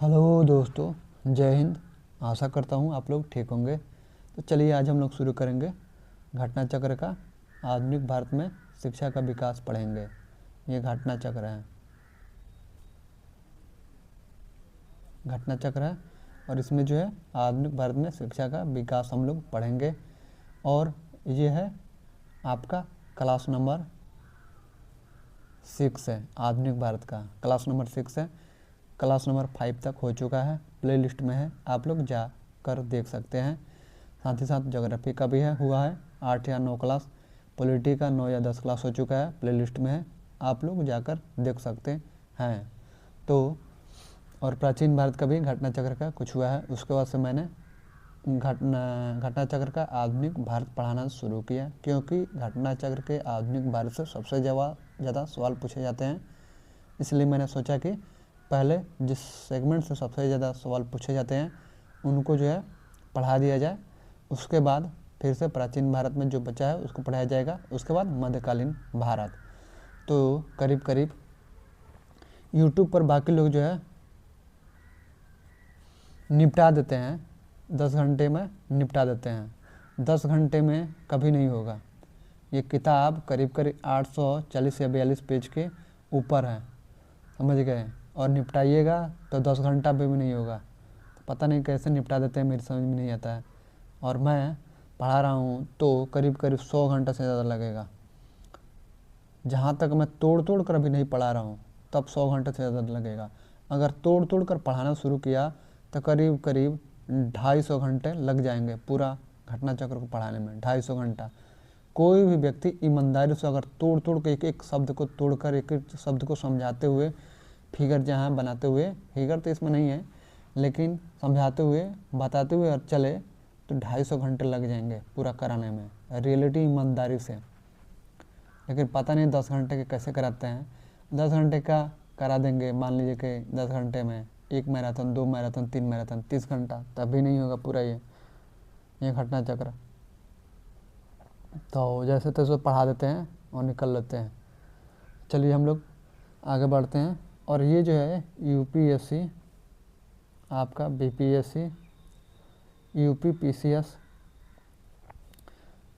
Hello दोस्तों, जय हिंद। आशा करता हूँ आप लोग ठीक होंगे। तो चलिए आज हम लोग शुरू करेंगे घटना चक्र का। आधुनिक भारत में शिक्षा का विकास पढ़ेंगे। ये घटना चक्र है, घटना चक्र है और इसमें जो है आधुनिक भारत में शिक्षा का विकास हम लोग पढ़ेंगे। और ये है आपका क्लास नंबर 6 है। आधुनिक भारत का क्लास नंबर 6 है। क्लास नंबर 5 तक हो चुका है, प्लेलिस्ट में है, आप लोग जा कर देख सकते हैं। साथ ही साथ ज्योग्राफी का भी है, हुआ है 8 या 9 क्लास। पॉलिटी का 9 या 10 क्लास हो चुका है, प्लेलिस्ट में है, आप लोग जाकर देख सकते हैं। तो और प्राचीन भारत का भी घटना चक्र का कुछ हुआ है। उसके बाद से मैंने घटना चक्र का आधुनिक भारत पढ़ाना शुरू किया, क्योंकि घटना चक्र के आधुनिक भारत से सबसे ज़्यादा सवाल पूछे जाते हैं। इसलिए मैंने सोचा कि पहले जिस सेगमेंट से सबसे ज़्यादा सवाल पूछे जाते हैं उनको जो है पढ़ा दिया जाए। उसके बाद फिर से प्राचीन भारत में जो बचा है उसको पढ़ाया जाएगा। उसके बाद मध्यकालीन भारत। तो करीब करीब यूट्यूब पर बाकी लोग जो है निपटा देते हैं, 10 घंटे में निपटा देते हैं। 10 घंटे में कभी नहीं होगा। ये किताब करीब करीब 840 या 42 पेज के ऊपर है, समझ गए। और निपटाइएगा तो 10 घंटा भी नहीं होगा। तो पता नहीं कैसे निपटा देते हैं, मेरी समझ में नहीं आता है। और मैं पढ़ा रहा हूँ तो करीब करीब 100 घंटा से ज़्यादा लगेगा। जहाँ तक मैं तोड़ कर अभी नहीं पढ़ा रहा हूँ तब 100 घंटे से ज़्यादा लगेगा। अगर तोड़ कर पढ़ाना शुरू किया तो करीब करीब 250 घंटे लग जाएंगे पूरा घटना चक्र को पढ़ाने में। 250 घंटा। कोई भी व्यक्ति ईमानदारी से अगर तोड़ के एक एक शब्द को तोड़कर एक एक शब्द को समझाते हुए, फिगर जहाँ बनाते हुए, फिगर तो इसमें नहीं है लेकिन समझाते हुए बताते हुए और चले तो 250 घंटे लग जाएंगे पूरा कराने में, रियलिटी ईमानदारी से। लेकिन पता नहीं 10 घंटे के कैसे कराते हैं। 10 घंटे का करा देंगे, मान लीजिए कि 10 घंटे में 1 मैराथन, 2 मैराथन, 3 मैराथन, 30 घंटा, तब भी नहीं होगा पूरा ये घटना चक्र। तो जैसे तैसे पढ़ा देते हैं और निकल लेते हैं। चलिए हम लोग आगे बढ़ते हैं। और ये जो है यूपीएससी, आपका बीपीएससी, यूपीपीसीएस,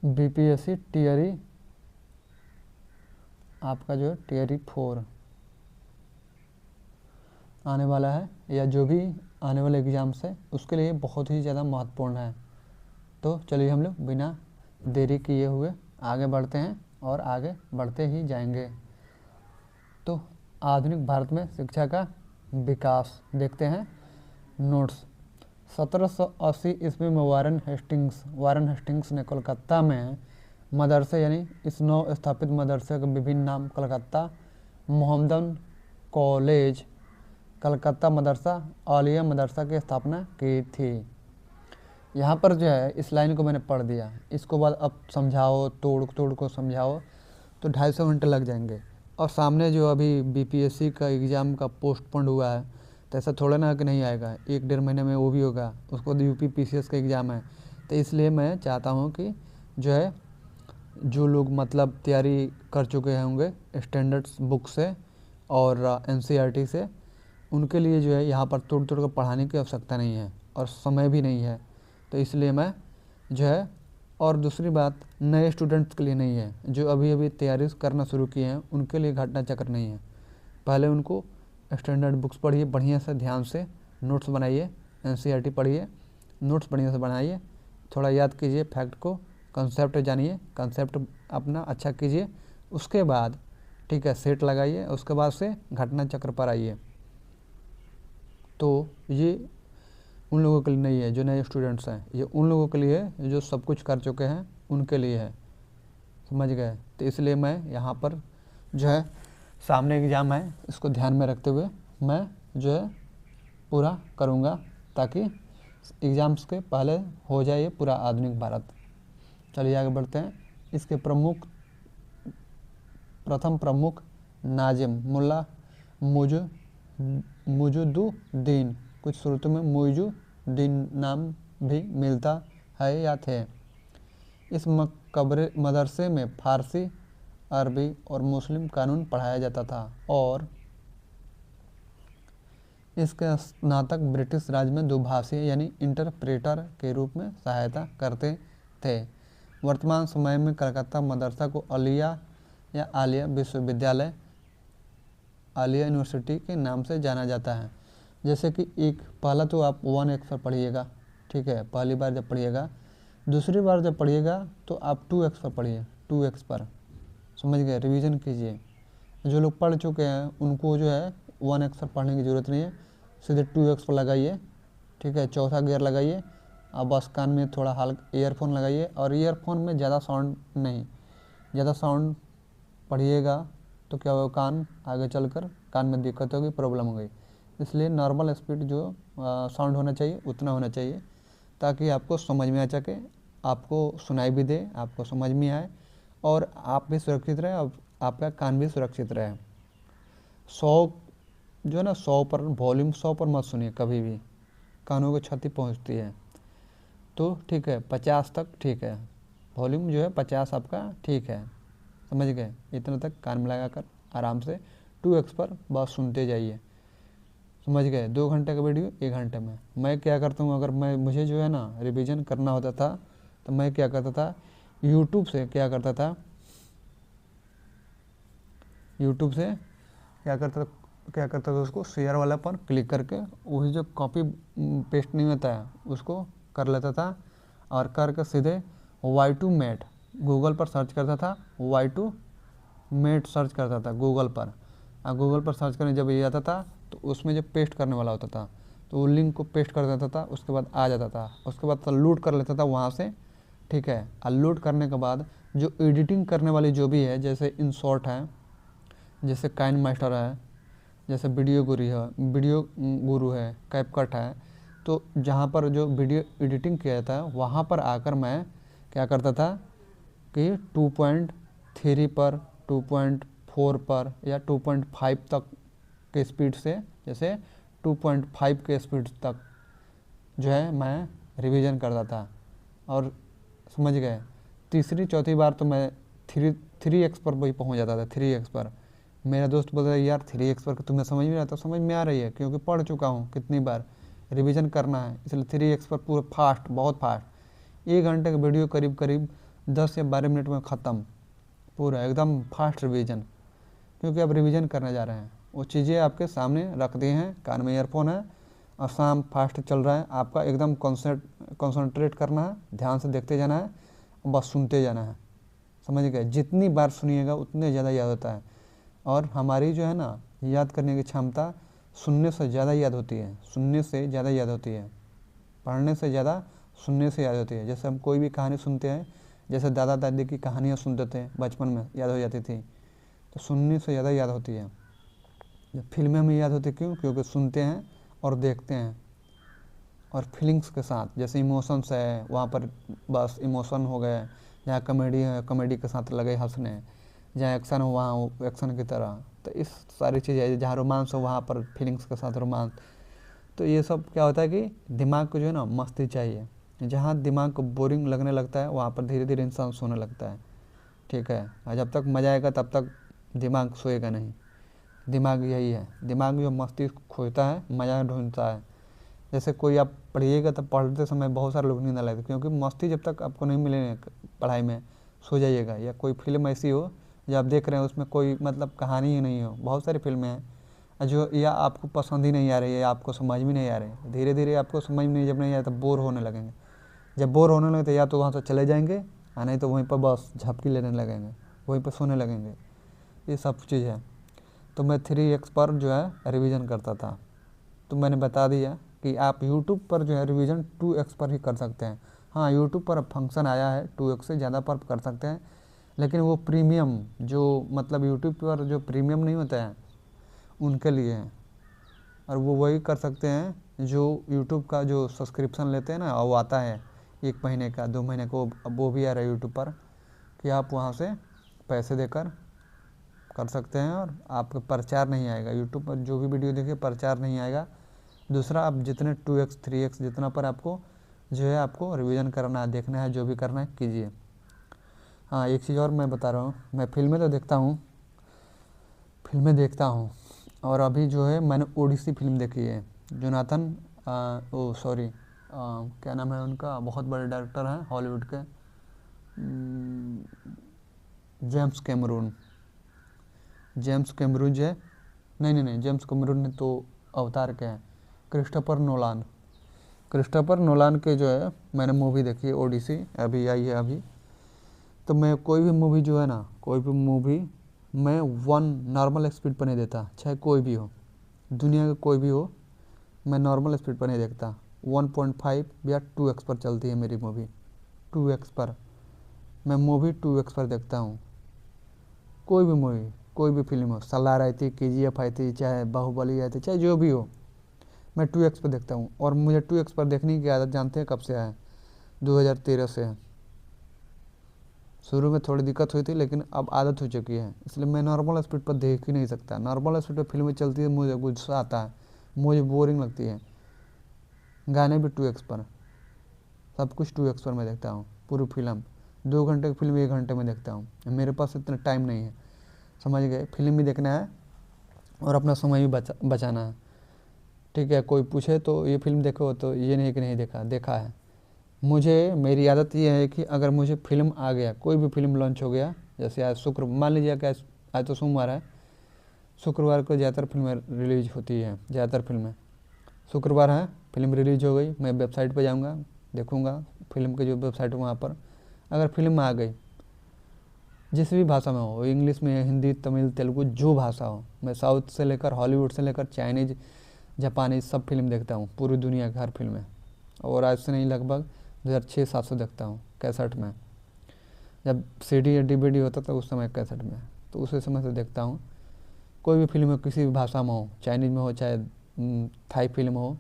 बीपीएससी टियरी, आपका जो है टियरी 4 आने वाला है, या जो भी आने वाले एग्ज़ाम्स है उसके लिए बहुत ही ज़्यादा महत्वपूर्ण है। तो चलिए हम लोग बिना देरी किए हुए आगे बढ़ते हैं और आगे बढ़ते ही जाएंगे। तो आधुनिक भारत में शिक्षा का विकास देखते हैं। नोट्स। 1780 ईस्वी में वारन हेस्टिंग्स ने कोलकाता में मदरसे, यानी इस नव स्थापित मदरसे के विभिन्न नाम कलकत्ता मोहम्मदन कॉलेज, कलकत्ता मदरसा, आलिया मदरसा की स्थापना की थी। यहाँ पर जो है इस लाइन को मैंने पढ़ दिया, इसको बाद अब समझाओ, तोड़ को समझाओ तो 250 घंटे लग जाएंगे। और सामने जो अभी बीपीएससी का एग्ज़ाम का पोस्टपोन्ड हुआ है, तो ऐसा थोड़ा ना कि नहीं आएगा, 1-1.5 महीने में वो भी होगा। उसको यूपीपीसीएस का एग्ज़ाम है। तो इसलिए मैं चाहता हूँ कि जो है जो लोग मतलब तैयारी कर चुके होंगे स्टैंडर्ड्स बुक से और एनसीईआरटी से, उनके लिए जो है यहाँ पर तोड़ कर पढ़ाने की आवश्यकता नहीं है और समय भी नहीं है। तो इसलिए मैं जो है, और दूसरी बात नए स्टूडेंट्स के लिए नहीं है, जो अभी अभी तैयारी करना शुरू किए हैं उनके लिए घटना चक्र नहीं है। पहले उनको स्टैंडर्ड बुक्स पढ़िए, बढ़िया से ध्यान से नोट्स बनाइए, एनसीईआरटी पढ़िए, नोट्स बढ़िया से बनाइए, थोड़ा याद कीजिए फैक्ट को, कंसेप्ट जानिए, कंसेप्ट अपना अच्छा कीजिए। उसके बाद ठीक है सेट लगाइए, उसके बाद से घटना चक्र पर आइए। तो ये उन लोगों के लिए नहीं है जो नए स्टूडेंट्स हैं, ये उन लोगों के लिए है जो सब कुछ कर चुके हैं, उनके लिए है, समझ गए। तो इसलिए मैं यहाँ पर जो है सामने एग्ज़ाम है, इसको ध्यान में रखते हुए मैं जो है पूरा करूँगा, ताकि एग्ज़ाम्स के पहले हो जाए ये पूरा आधुनिक भारत। चलिए आगे बढ़ते हैं। इसके प्रथम प्रमुख नाजिम मुल्ला मुजुद्दीन, कुछ सूरतों में मुइजुद्दीन नाम भी मिलता है या थे। इस मदरसे में फ़ारसी, अरबी और मुस्लिम कानून पढ़ाया जाता था और इसके स्नातक ब्रिटिश राज में दुभाषी यानी इंटरप्रेटर के रूप में सहायता करते थे। वर्तमान समय में कलकत्ता मदरसा को आलिया या आलिया विश्वविद्यालय, आलिया यूनिवर्सिटी के नाम से जाना जाता है। जैसे कि एक पहला तो आप 1x पर पढ़िएगा, ठीक है, पहली बार जब पढ़िएगा। दूसरी बार जब पढ़िएगा तो आप 2x पर पढ़िए, 2x पर, समझ गए, रिवीजन कीजिए। जो लोग पढ़ चुके हैं उनको जो है 1x पर पढ़ने की ज़रूरत नहीं है, सीधे 2x पर लगाइए, ठीक है, चौथा गियर लगाइए। अब बस कान में थोड़ा हल्का ईयरफोन लगाइए, और ईयरफोन में ज़्यादा साउंड नहीं, ज़्यादा साउंड पढ़िएगा तो क्या होगा, कान आगे चलकर कान में दिक्कत होगी, प्रॉब्लम होगी। इसलिए नॉर्मल स्पीड जो साउंड होना चाहिए उतना होना चाहिए, ताकि आपको समझ में आ सके, आपको सुनाई भी दे, आपको समझ में आए, और आप भी सुरक्षित रहे और आपका कान भी सुरक्षित रहे। 100 जो है ना, 100 पर वॉल्यूम 100 पर मत सुनिए कभी भी, कानों को क्षति पहुंचती है। तो ठीक है, 50 तक ठीक है, वॉल्यूम जो है 50 आपका ठीक है, समझ गए। इतना तक कान में लगाकर आराम से 2x पर बस सुनते जाइए, समझ गए। 2 घंटे का वीडियो 1 घंटे में। मैं क्या करता हूँ, अगर मुझे जो है ना रिवीजन करना होता था तो मैं क्या करता था, यूट्यूब से क्या करता था, यूट्यूब से क्या करता था उसको शेयर वाला पर क्लिक करके वही जो कॉपी पेस्ट नहीं होता है उसको कर लेता था, और करके सीधे Y2 मेट गूगल पर सर्च करता था, Y2 मेट सर्च करता था गूगल पर, और गूगल पर सर्च करने जब ये आता था तो उसमें जो पेस्ट करने वाला होता था तो वो लिंक को पेस्ट कर देता था, उसके बाद आ जाता था, उसके बाद लोड कर लेता था वहाँ से, ठीक है। और लोड करने के बाद जो एडिटिंग करने वाली जो भी है, जैसे InShot है, जैसे काइनमास्टर है, जैसे वीडियो गुरु है, कैपकट है, तो जहाँ पर जो वीडियो एडिटिंग किया जाता है वहाँ पर आकर मैं क्या करता था कि 2.3 पर, 2.4 पर या 2.5 तक के स्पीड से, जैसे 2.5 के स्पीड तक जो है मैं रिवीजन करता था, और समझ गए। तीसरी चौथी बार तो मैं 3x पर वही पहुंच जाता था, 3x पर। मेरा दोस्त बोलता है यार 3x पर तुम्हें समझ में आता, समझ में आ रही है क्योंकि पढ़ चुका हूँ कितनी बार, रिवीजन करना है इसलिए 3x पर पूरा फास्ट, बहुत फास्ट। 1 घंटे का वीडियो करीब करीब 10 या 12 मिनट में ख़त्म, पूरा एकदम फास्ट रिवीजन, क्योंकि अब रिवीजन करने जा रहे हैं। वो चीज़ें आपके सामने रख दी हैं, कान में ईयरफोन है और शाम फास्ट चल रहा है, आपका एकदम कॉन्सेंट्रेट करना है, ध्यान से देखते जाना है, बस सुनते जाना है, समझ गए। जितनी बार सुनिएगा उतने ज़्यादा याद होता है, और हमारी जो है ना याद करने की क्षमता सुनने से ज़्यादा याद होती है, सुनने से ज़्यादा याद होती है, पढ़ने से ज़्यादा सुनने से याद होती है। जैसे हम कोई भी कहानी सुनते हैं, जैसे दादा दादी की कहानियाँ सुनते थे बचपन में, याद हो जाती थी, तो सुनने से ज़्यादा याद होती है। जब फिल्में हमें याद होती क्यों, क्योंकि सुनते हैं और देखते हैं, और फीलिंग्स के साथ, जैसे इमोशंस है वहाँ पर बस इमोशन हो गए, जहाँ कॉमेडी है कॉमेडी के साथ लगे हंसने, जहाँ एक्शन हो वहाँ एक्शन की तरह, तो इस सारी चीज़ें, जहाँ रोमांस हो वहाँ पर फीलिंग्स के साथ रोमांस। तो ये सब क्या होता है कि दिमाग को जो है ना मस्ती चाहिए, जहाँ दिमाग को बोरिंग लगने लगता है वहाँ पर धीरे धीरे इंसान सोने लगता है, ठीक है। और जब तक मज़ा आएगा तब तक दिमाग सोएगा नहीं। दिमाग यही है, दिमाग जो मस्ती खोजता है, मज़ा ढूंढता है। जैसे कोई आप पढ़िएगा तब पढ़ते समय बहुत सारे लोग नींद लगते, क्योंकि मस्ती जब तक आपको नहीं मिले पढ़ाई में, सो जाइएगा। या कोई फिल्म ऐसी हो जो आप देख रहे हैं उसमें कोई मतलब कहानी ही नहीं हो, बहुत सारी फिल्में हैं जो या आपको पसंद ही नहीं आ रही है, या आपको समझ में नहीं आ रही है, धीरे धीरे आपको समझ में जब नहीं आया तो बोर होने लगेंगे। जब बोर होने लगे तो या तो वहाँ से चले जाएंगे, या नहीं तो वहीं पर बस झपकी लेने लगेंगे, वहीं पर सोने लगेंगे। ये सब चीज़ है। तो मैं 3x पर जो है रिवीजन करता था। तो मैंने बता दिया कि आप यूट्यूब पर जो है रिवीजन 2x पर ही कर सकते हैं। हाँ, यूट्यूब पर फंक्शन आया है 2x से ज़्यादा पर कर सकते हैं, लेकिन वो प्रीमियम, जो मतलब यूट्यूब पर जो प्रीमियम नहीं होता है उनके लिए है। और वो वही कर सकते हैं जो यूट्यूब का जो सब्सक्रिप्शन लेते हैं ना, वो आता है 1 महीने का 2 महीने को, अब वो भी आ रहा है यूट्यूब पर, कि आप वहाँ से पैसे देकर कर सकते हैं और आपका प्रचार नहीं आएगा। यूट्यूब पर जो भी वीडियो देखिए प्रचार नहीं आएगा। दूसरा, आप जितने 2x 3x जितना पर आपको जो है आपको रिवीजन करना है, देखना है, जो भी करना है कीजिए। हाँ, एक चीज़ और मैं बता रहा हूँ, मैं फिल्में तो देखता हूँ, फिल्में देखता हूँ, और अभी जो है मैंने ओडिसी फिल्म देखी है, जोनाथन क्या नाम है उनका, बहुत बड़े डायरेक्टर हैं हॉलीवुड के, जेम्स कैमरून। जेम्स कैमरून जो है, नहीं जेम्स कैमरून ने तो अवतार के हैं, क्रिस्टोफर नोलान। क्रिस्टोफर नोलान के जो है मैंने मूवी देखी है ओडिसी, अभी आई है अभी। तो मैं कोई भी मूवी जो है ना, कोई भी मूवी मैं 1 नॉर्मल स्पीड पर नहीं देता, चाहे कोई भी हो, दुनिया का कोई भी हो, मैं नॉर्मल स्पीड पर नहीं देखता। 1.5 या 2x पर चलती है मेरी मूवी, 2x पर मैं मूवी 2x पर देखता हूँ। कोई भी मूवी, कोई भी फिल्म हो, सलार आई थी, KGF आई थी, चाहे बाहुबली आई थी, चाहे जो भी हो, मैं 2x पर देखता हूँ। और मुझे 2x पर देखने की आदत जानते हैं कब से है? 2013 से है। शुरू में थोड़ी दिक्कत हुई थी, लेकिन अब आदत हो चुकी है, इसलिए मैं नॉर्मल स्पीड पर देख ही नहीं सकता। नॉर्मल स्पीड पर फिल्में चलती है, मुझे गुस्सा आता है, मुझे बोरिंग लगती है। गाने भी 2x पर, सब कुछ 2x पर मैं देखता हूँ। पूरी फिल्म 2 घंटे की फिल्म 1 घंटे में देखता हूँ, मेरे पास इतना टाइम नहीं है, समझ गए? फिल्म भी देखना है और अपना समय भी बचाना है, ठीक है? कोई पूछे तो ये फिल्म देखो, तो ये नहीं कि नहीं देखा, देखा है। मुझे, मेरी आदत ये है कि अगर मुझे फिल्म आ गया, कोई भी फिल्म लॉन्च हो गया, जैसे आज मान लीजिए कि आज तो सोमवार है, शुक्रवार को ज़्यादातर फिल्में रिलीज होती है, ज़्यादातर फिल्में शुक्रवार है, फिल्म रिलीज हो गई, मैं वेबसाइट पर जाऊँगा, देखूँगा फिल्म की जो वेबसाइट है वहाँ पर, अगर फिल्म आ गई जिस भी भाषा में हो, इंग्लिश में, हिंदी, तमिल, तेलुगु, जो भाषा हो, मैं साउथ से लेकर हॉलीवुड से लेकर चाइनीज, जापानीज सब फिल्म देखता हूँ, पूरी दुनिया की हर फिल्में। और आज से नहीं, लगभग 2006-7 से देखता हूँ कैसेट में, जब CD या DVD होता था उस समय कैसेट में, तो उसी समय से देखता हूँ। कोई भी फिल्म हो, किसी भी भाषा में हो, चाइनीज में हो चाहे थाई फिल्म हो,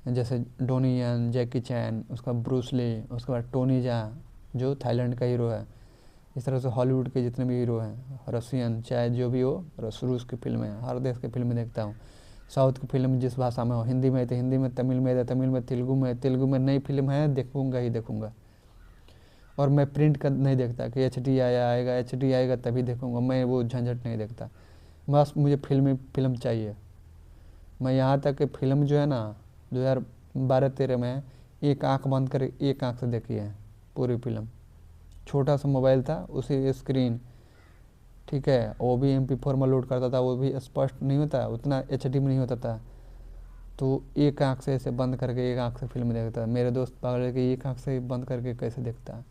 जैसे डोनी यन, जैकी चैन, उसका ब्रूस ली, उसके बाद टोनी जा जो थाईलैंड का हीरो है, इस तरह से हॉलीवुड के जितने भी हीरो हैं, रशियन, चाहे जो भी हो, रूस की फिल्में, हर देश की फिल्में देखता हूँ। साउथ की फिल्म जिस भाषा में हो, हिंदी में है तो हिंदी में, तमिल में है तो तमिल में, तेलुगु में नई फिल्म है देखूँगा ही देखूँगा। और मैं प्रिंट का नहीं देखता कि HD आएगा, HD आएगा तभी देखूँगा, मैं वो झंझट नहीं देखता। बस मुझे फिल्म चाहिए। मैं यहाँ तक कि फिल्म जो है ना 2012-13 में एक आँख बंद कर एक आँख से देखी है पूरी फिल्म। छोटा सा मोबाइल था, उसी स्क्रीन, ठीक है, वो भी MP4 में लोड करता था, वो भी स्पष्ट नहीं होता, उतना HD में नहीं होता था, तो एक आँख से ऐसे बंद करके एक आँख से फिल्म देखता है। मेरे दोस्त पागल है कि एक आँख से बंद करके कैसे देखता है,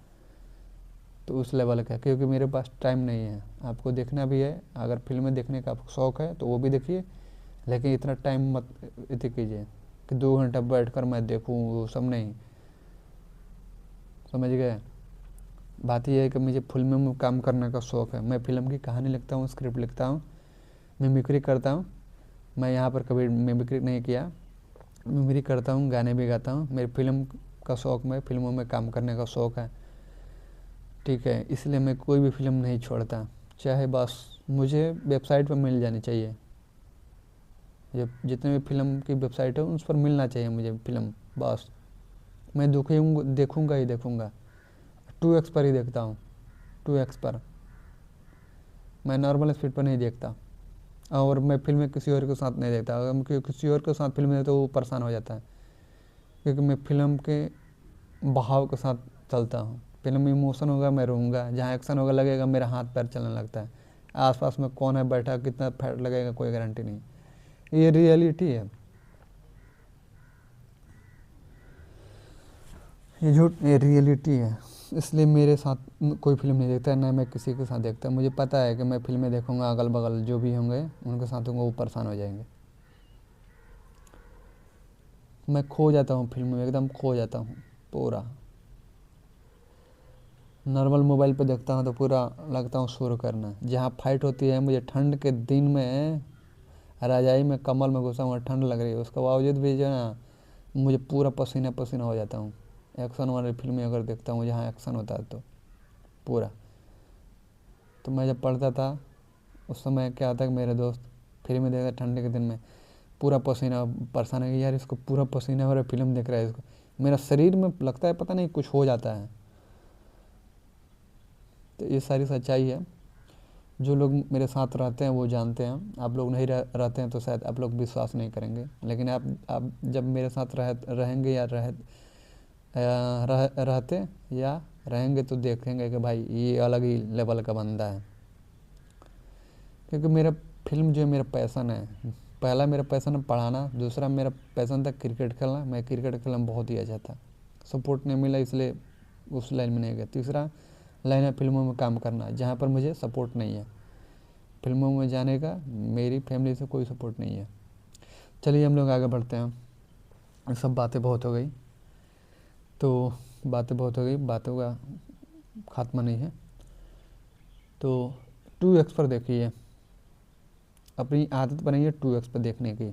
तो उस लेवल का, क्योंकि मेरे पास टाइम नहीं है। आपको देखना भी है, अगर फिल्में देखने का आपको शौक़ है तो वो भी देखिए, लेकिन इतना टाइम मत इतने कीजिए कि 2 घंटा बैठ कर मैं देखूँ, वो सब नहीं, समझ गए? बात यह है कि मुझे फिल्मों में काम करने का शौक़ है। मैं फिल्म की कहानी लिखता हूँ, स्क्रिप्ट लिखता हूँ, मिमिक्री करता हूँ। मैं यहाँ पर कभी मिमिक्री नहीं किया, मिमिक्री करता हूँ, गाने भी गाता हूँ। मेरी फिल्म का शौक़ में, फिल्मों में काम करने का शौक़ है, ठीक है? इसलिए मैं कोई भी फिल्म नहीं छोड़ता, चाहे बस मुझे वेबसाइट पर मिल जानी चाहिए। जब जितने भी फिल्म की वेबसाइट है उस पर मिलना चाहिए मुझे फिल्म, बस मैं देखूँगा ही देखूँगा। 2x पर ही देखता हूँ, 2x पर, मैं नॉर्मल स्पीड पर नहीं देखता। और मैं फिल्में किसी और के साथ नहीं देखता, अगर मैं किसी और के साथ फिल्म देखता तो वो परेशान हो जाता है, क्योंकि मैं फिल्म के बहाव के साथ चलता हूँ। फिल्म में इमोशन होगा मैं रहूँगा, जहाँ एक्शन होगा लगेगा मेरा हाथ पैर चलने लगता है। आसपास में कौन है बैठा, कितना फैट लगेगा, कोई गारंटी नहीं। ये रियलिटी है, ये झूठ, ये रियलिटी है। इसलिए मेरे साथ कोई फिल्म नहीं देखता, ना मैं किसी के साथ देखता। मुझे पता है कि मैं फिल्में देखूंगा, अगल बगल जो भी होंगे उनके साथ होंगे, वो परेशान हो जाएंगे। मैं खो जाता हूँ फिल्म में, एकदम खो जाता हूँ पूरा। नॉर्मल मोबाइल पे देखता हूँ तो पूरा लगता हूँ शुरू करना। जहाँ फाइट होती है, मुझे ठंड के दिन में रजाई में कम्बल में घुसा हुआ, ठंड लग रही है, उसके बावजूद भी जो है ना मुझे पूरा पसीना पसीना हो जाता हूँ। एक्शन वाली फिल्में अगर देखता हूँ जहाँ एक्शन होता है तो पूरा। तो मैं जब पढ़ता था उस समय क्या होता है कि मेरे दोस्त फिल्में देखते ठंडी के दिन में, पूरा पसीना, परेशान है कि यार इसको पूरा पसीना हो रहा है, फिल्म देख रहा है, इसको मेरा शरीर में लगता है पता नहीं कुछ हो जाता है। तो ये सारी सच्चाई है। जो लोग मेरे साथ रहते हैं वो जानते हैं, आप लोग नहीं रहते हैं तो शायद आप लोग विश्वास नहीं करेंगे, लेकिन आप जब मेरे साथ रहेंगे या रहते या रहेंगे तो देखेंगे कि भाई ये अलग ही लेवल का बंदा है। क्योंकि मेरा फिल्म जो है मेरा पैसन है। पहला मेरा पैसन है पढ़ाना, दूसरा मेरा पैसन था क्रिकेट खेलना, मैं क्रिकेट खेलना में बहुत ही अच्छा था। सपोर्ट नहीं मिला इसलिए उस लाइन में नहीं गया। तीसरा लाइन है फिल्मों में काम करना, जहाँ पर मुझे सपोर्ट नहीं है। फिल्मों में जाने का मेरी फैमिली से कोई सपोर्ट नहीं है। चलिए हम लोग आगे बढ़ते हैं। सब बातें बहुत हो गई, तो बातें बहुत हो गई, बातों का खात्मा नहीं है। तो 2x पर देखिए, अपनी आदत बनाइए 2x पर देखने की।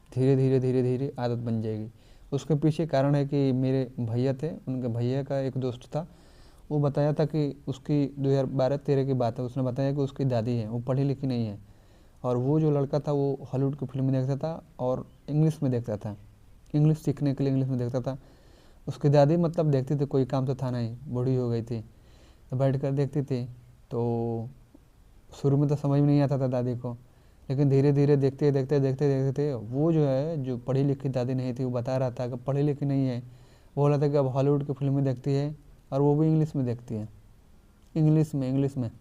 धीरे धीरे धीरे धीरे आदत बन जाएगी। उसके पीछे कारण है कि मेरे भैया थे, उनके भैया का एक दोस्त था, वो बताया था कि उसकी 2012-13 की बात है, उसने बताया कि उसकी दादी है, वो पढ़ी लिखी नहीं है, और वो जो लड़का था वो हॉलीवुड की फिल्म देखता था और इंग्लिश में देखता था, इंग्लिश सीखने के लिए इंग्लिश में देखता था। उसकी दादी मतलब देखती थी, कोई काम तो था नहीं, बूढ़ी हो गई थी, तो बैठ कर देखती थी। तो शुरू में तो समझ में नहीं आता था दादी को, लेकिन धीरे धीरे देखते देखते देखते देखते वो जो है, जो पढ़ी लिखी दादी नहीं थी, वो बता रहा था कि पढ़ी लिखी नहीं है, वो बोला था कि अब हॉलीवुड की फिल्में देखती है और वो भी इंग्लिश में देखती है, इंग्लिश में।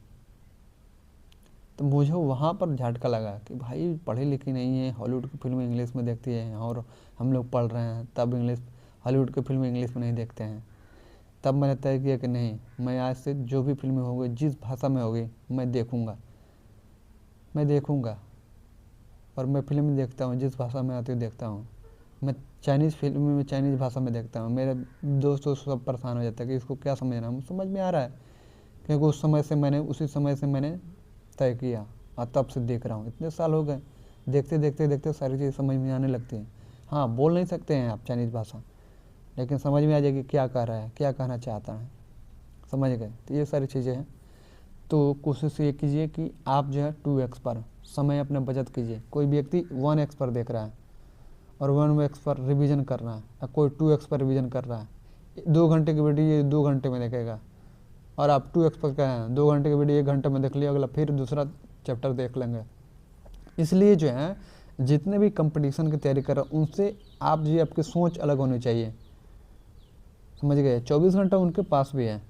तो मुझे वहाँ पर झटका लगा कि भाई पढ़ी लिखी नहीं है, हॉलीवुड की फिल्में इंग्लिश में देखती है, और हम लोग पढ़ रहे हैं तब इंग्लिश, हॉलीवुड की फिल्में इंग्लिश में नहीं देखते हैं। तब मैंने तय किया कि नहीं, मैं आज से जो भी फिल्में होगी, जिस भाषा में होगी, मैं देखूँगा। और मैं फिल्म देखता हूँ, जिस भाषा में आती है देखता हूँ। मैं चाइनीज़ फिल्म में चाइनीज़ भाषा में देखता हूँ। मेरे दोस्तों सब परेशान हो जाता है कि इसको क्या समझना है, समझ में आ रहा है, क्योंकि उसी समय से मैंने तय किया और तब से देख रहा हूँ। इतने साल हो गए, देखते देखते देखते सारी चीज़ें समझ में आने लगती हैं। हाँ, बोल नहीं सकते हैं आप चाइनीज़ भाषा, लेकिन समझ में आ जाएगी क्या कह रहा है, क्या कहना चाहता है, समझ गए। तो ये सारी चीज़ें हैं। तो कोशिश ये कीजिए कि आप जो है 2x पर समय अपने बचत कीजिए। कोई व्यक्ति 1x पर देख रहा है और 1x पर रिवीजन कर रहा है, या कोई 2x पर रिवीजन कर रहा है, 2 घंटे की वीडियो ये 2 घंटे में देखेगा, और आप 2x पर क्या है, 2 घंटे की वीडियो 1 घंटे में देख लिया, अगला फिर दूसरा चैप्टर देख लेंगे। इसलिए जो है जितने भी कंपटीशन की तैयारी कर रहे हैं उनसे आप जो आपकी सोच अलग होनी चाहिए, समझ गए। 24 घंटा उनके पास भी है,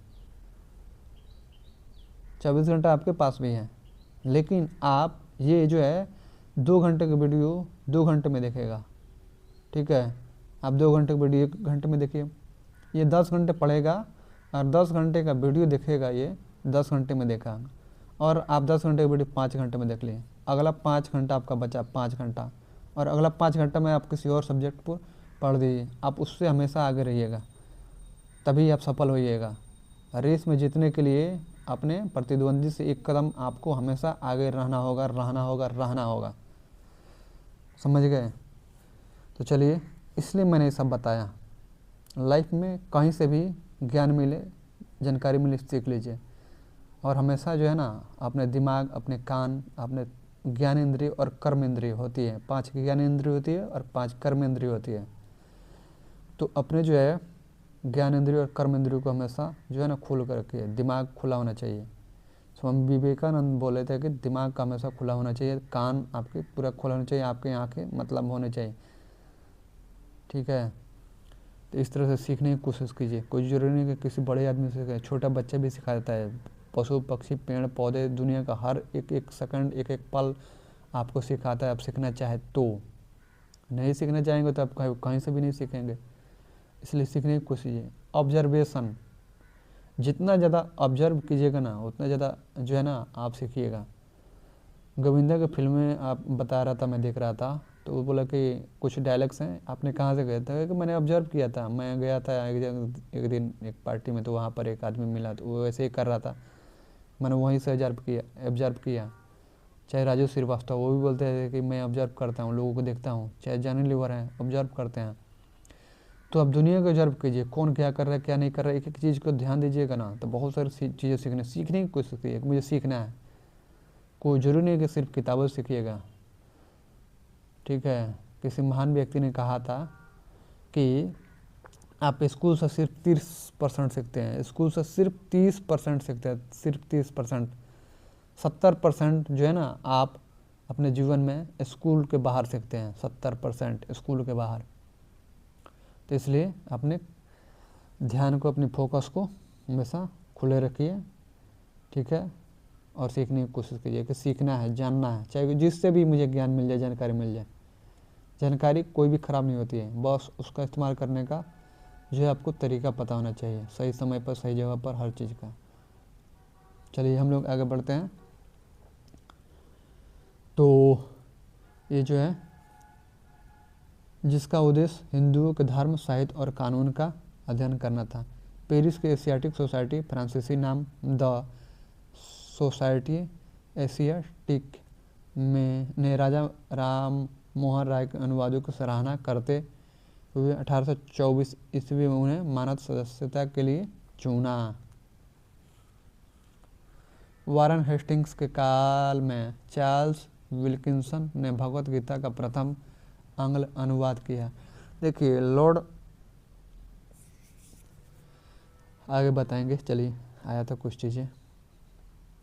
24 घंटा आपके पास भी है, लेकिन आप ये जो है 2 घंटे की वीडियो 2 घंटे में देखेगा, ठीक है। आप 2 घंटे की वीडियो 1 घंटे में देखिए, ये 10 घंटे पढ़ेगा और 10 घंटे का वीडियो देखेगा, ये 10 घंटे में देखा, और आप 10 घंटे की वीडियो 5 घंटे में देख लिए। अगला 5 घंटा आपका बचा, 5 घंटा, और अगला 5 घंटा में आप किसी और सब्जेक्ट पर पढ़ दीजिए। आप उससे हमेशा आगे रहिएगा, तभी आप सफल होइएगा। रेस में जीतने के लिए अपने प्रतिद्वंदी से एक कदम आपको हमेशा आगे रहना होगा, समझ गए। तो चलिए, इसलिए मैंने ये सब बताया। लाइफ में कहीं से भी ज्ञान मिले, जानकारी मिले, सीख लीजिए। और हमेशा जो है ना, अपने दिमाग, अपने कान, अपने ज्ञानेंद्रिय और कर्मेंद्रिय होती है, 5 ज्ञानेंद्रिय होती है और 5 कर्मेंद्रिय होती है। तो अपने जो है ज्ञानेंद्रिय और कर्मेंद्रिय को हमेशा जो है ना खोल कर रखिए, दिमाग खुला होना चाहिए। स्वामी विवेकानंद बोले थे कि दिमाग का हमेशा खुला होना चाहिए, कान आपके पूरा खुला होना चाहिए, आपके आँखें मतलब होने चाहिए, ठीक है। तो इस तरह से सीखने की कोशिश कीजिए। कोई ज़रूरी नहीं कि किसी बड़े आदमी से सीखे, छोटा बच्चा भी सिखा देता है। पशु पक्षी पेड़ पौधे दुनिया का हर एक एक सेकंड, एक एक पल आपको सिखाता है। आप सीखना चाहे तो, नहीं सीखना चाहेंगे तो आप कहीं से भी नहीं सीखेंगे। इसलिए सीखने की कोशिश कीजिए। ऑब्जर्वेशन, जितना ज़्यादा ऑब्जर्व कीजिएगा ना, उतना ज़्यादा जो है ना आप सीखिएगा। गोविंदा की फिल्में आप बता रहा था, मैं देख रहा था, तो वो बोला कि कुछ डायलॉग्स हैं, आपने कहाँ से गए थे, कि मैंने ऑब्जर्व किया था, मैं गया था एक दिन एक पार्टी में, तो वहाँ पर एक आदमी मिला, तो वो ऐसे ही कर रहा था, मैंने वहीं से ऑब्जर्व किया। चाहे राजू श्रीवास्तव, वो भी बोलते हैं कि मैं ऑब्जर्व करता हूँ, लोगों को देखता हूँ। चाहे जॉनी लीवर हैं, ऑब्जर्व करते हैं। तो आप दुनिया को ऑब्जर्व कीजिए, कौन क्या कर रहा है, क्या नहीं कर रहा है, एक एक चीज़ को ध्यान दीजिएगा ना, तो बहुत सारी चीज़ें सीखने की कोशिश कीजिए। मुझे सीखना है, कोई ज़रूरी नहीं कि सिर्फ किताबों से सीखिएगा, ठीक है। किसी महान व्यक्ति ने कहा था कि आप स्कूल से सिर्फ 30% सीखते हैं, स्कूल से सिर्फ 30% सीखते हैं, सिर्फ 30%। 70% जो है ना आप अपने जीवन में स्कूल के बाहर सीखते हैं, 70% स्कूल के बाहर। तो इसलिए अपने ध्यान को, अपनी फोकस को हमेशा खुले रखिए, ठीक है, और सीखने की कोशिश कीजिए कि सीखना है, जानना है, चाहे जिससे भी मुझे ज्ञान मिल जाए, जानकारी मिल जाए। जानकारी कोई भी ख़राब नहीं होती है, बस उसका इस्तेमाल करने का जो है आपको तरीका पता होना चाहिए, सही समय पर, सही जगह पर, हर चीज़ का। चलिए हम लोग आगे बढ़ते हैं। तो ये जो है जिसका उद्देश्य हिंदुओं के धर्म, साहित्य और कानून का अध्ययन करना था। पेरिस के एशियाटिक सोसाइटी, फ्रांसीसी नाम द सोसाइटी एशियाटिक में ने राजा राम मोहन राय के अनुवादों की सराहना करते हुए 1824 ईस्वी में उन्हें मानद सदस्यता के लिए चुना। वारन हेस्टिंग्स के काल में चार्ल्स विल्किंसन ने भगवत गीता का प्रथम आंग्ल अनुवाद किया। देखिए लॉर्ड, आगे बताएंगे, चलिए आया था कुछ चीज़ें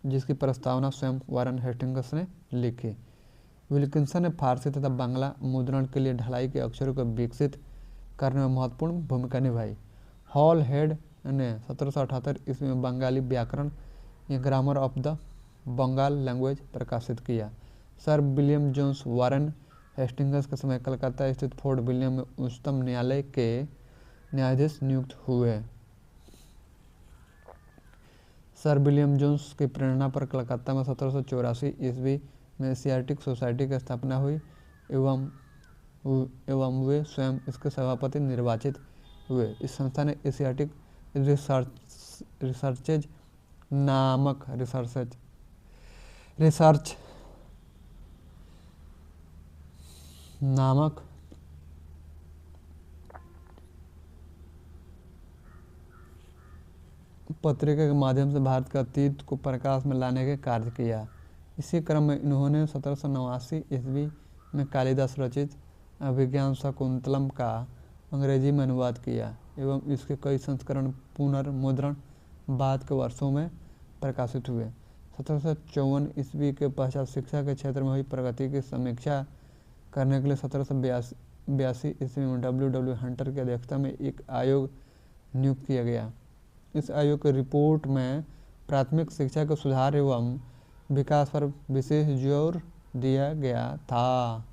जिसकी प्रस्तावना स्वयं वारन हेस्टिंग्स ने लिखी। विल्किंसन ने फारसी तथा बांग्ला मुद्रण के लिए ढलाई के अक्षरों को विकसित करने में महत्वपूर्ण भूमिका निभाई। हॉल हेड ने 1778 ईस्वी में बंगाली व्याकरण या grammar of the Bengal language प्रकाशित किया। Sir William Jones Warren Hastings के समय कलकत्ता स्थित फोर्ट विलियम में उच्चतम न्यायालय के न्यायाधीश नियुक्त हुए। सर विलियम जोन्स की प्रेरणा पर कलकत्ता में 1784 ईस्वी में एशियाटिक सोसाइटी की स्थापना हुई एवं वे स्वयं इसके सभापति निर्वाचित हुए। इस संस्था ने एशियाटिक रिसर्चेज नामक पत्रिका के माध्यम से भारत के अतीत को प्रकाश में लाने के कार्य किया। इसी क्रम में इन्होंने 1789 ईस्वी में कालिदास रचित अभिज्ञान शाकुंतलम का अंग्रेजी में अनुवाद किया एवं इसके कई संस्करण पुनर्मुद्रण बाद के वर्षों में प्रकाशित हुए। 1754 ईस्वी के पश्चात शिक्षा के क्षेत्र में हुई प्रगति की समीक्षा करने के लिए 1782 ईस्वी में W. हंटर की अध्यक्षता में एक आयोग नियुक्त किया गया। इस आयोग की रिपोर्ट में प्राथमिक शिक्षा के सुधार एवं विकास पर विशेष जोर दिया गया था।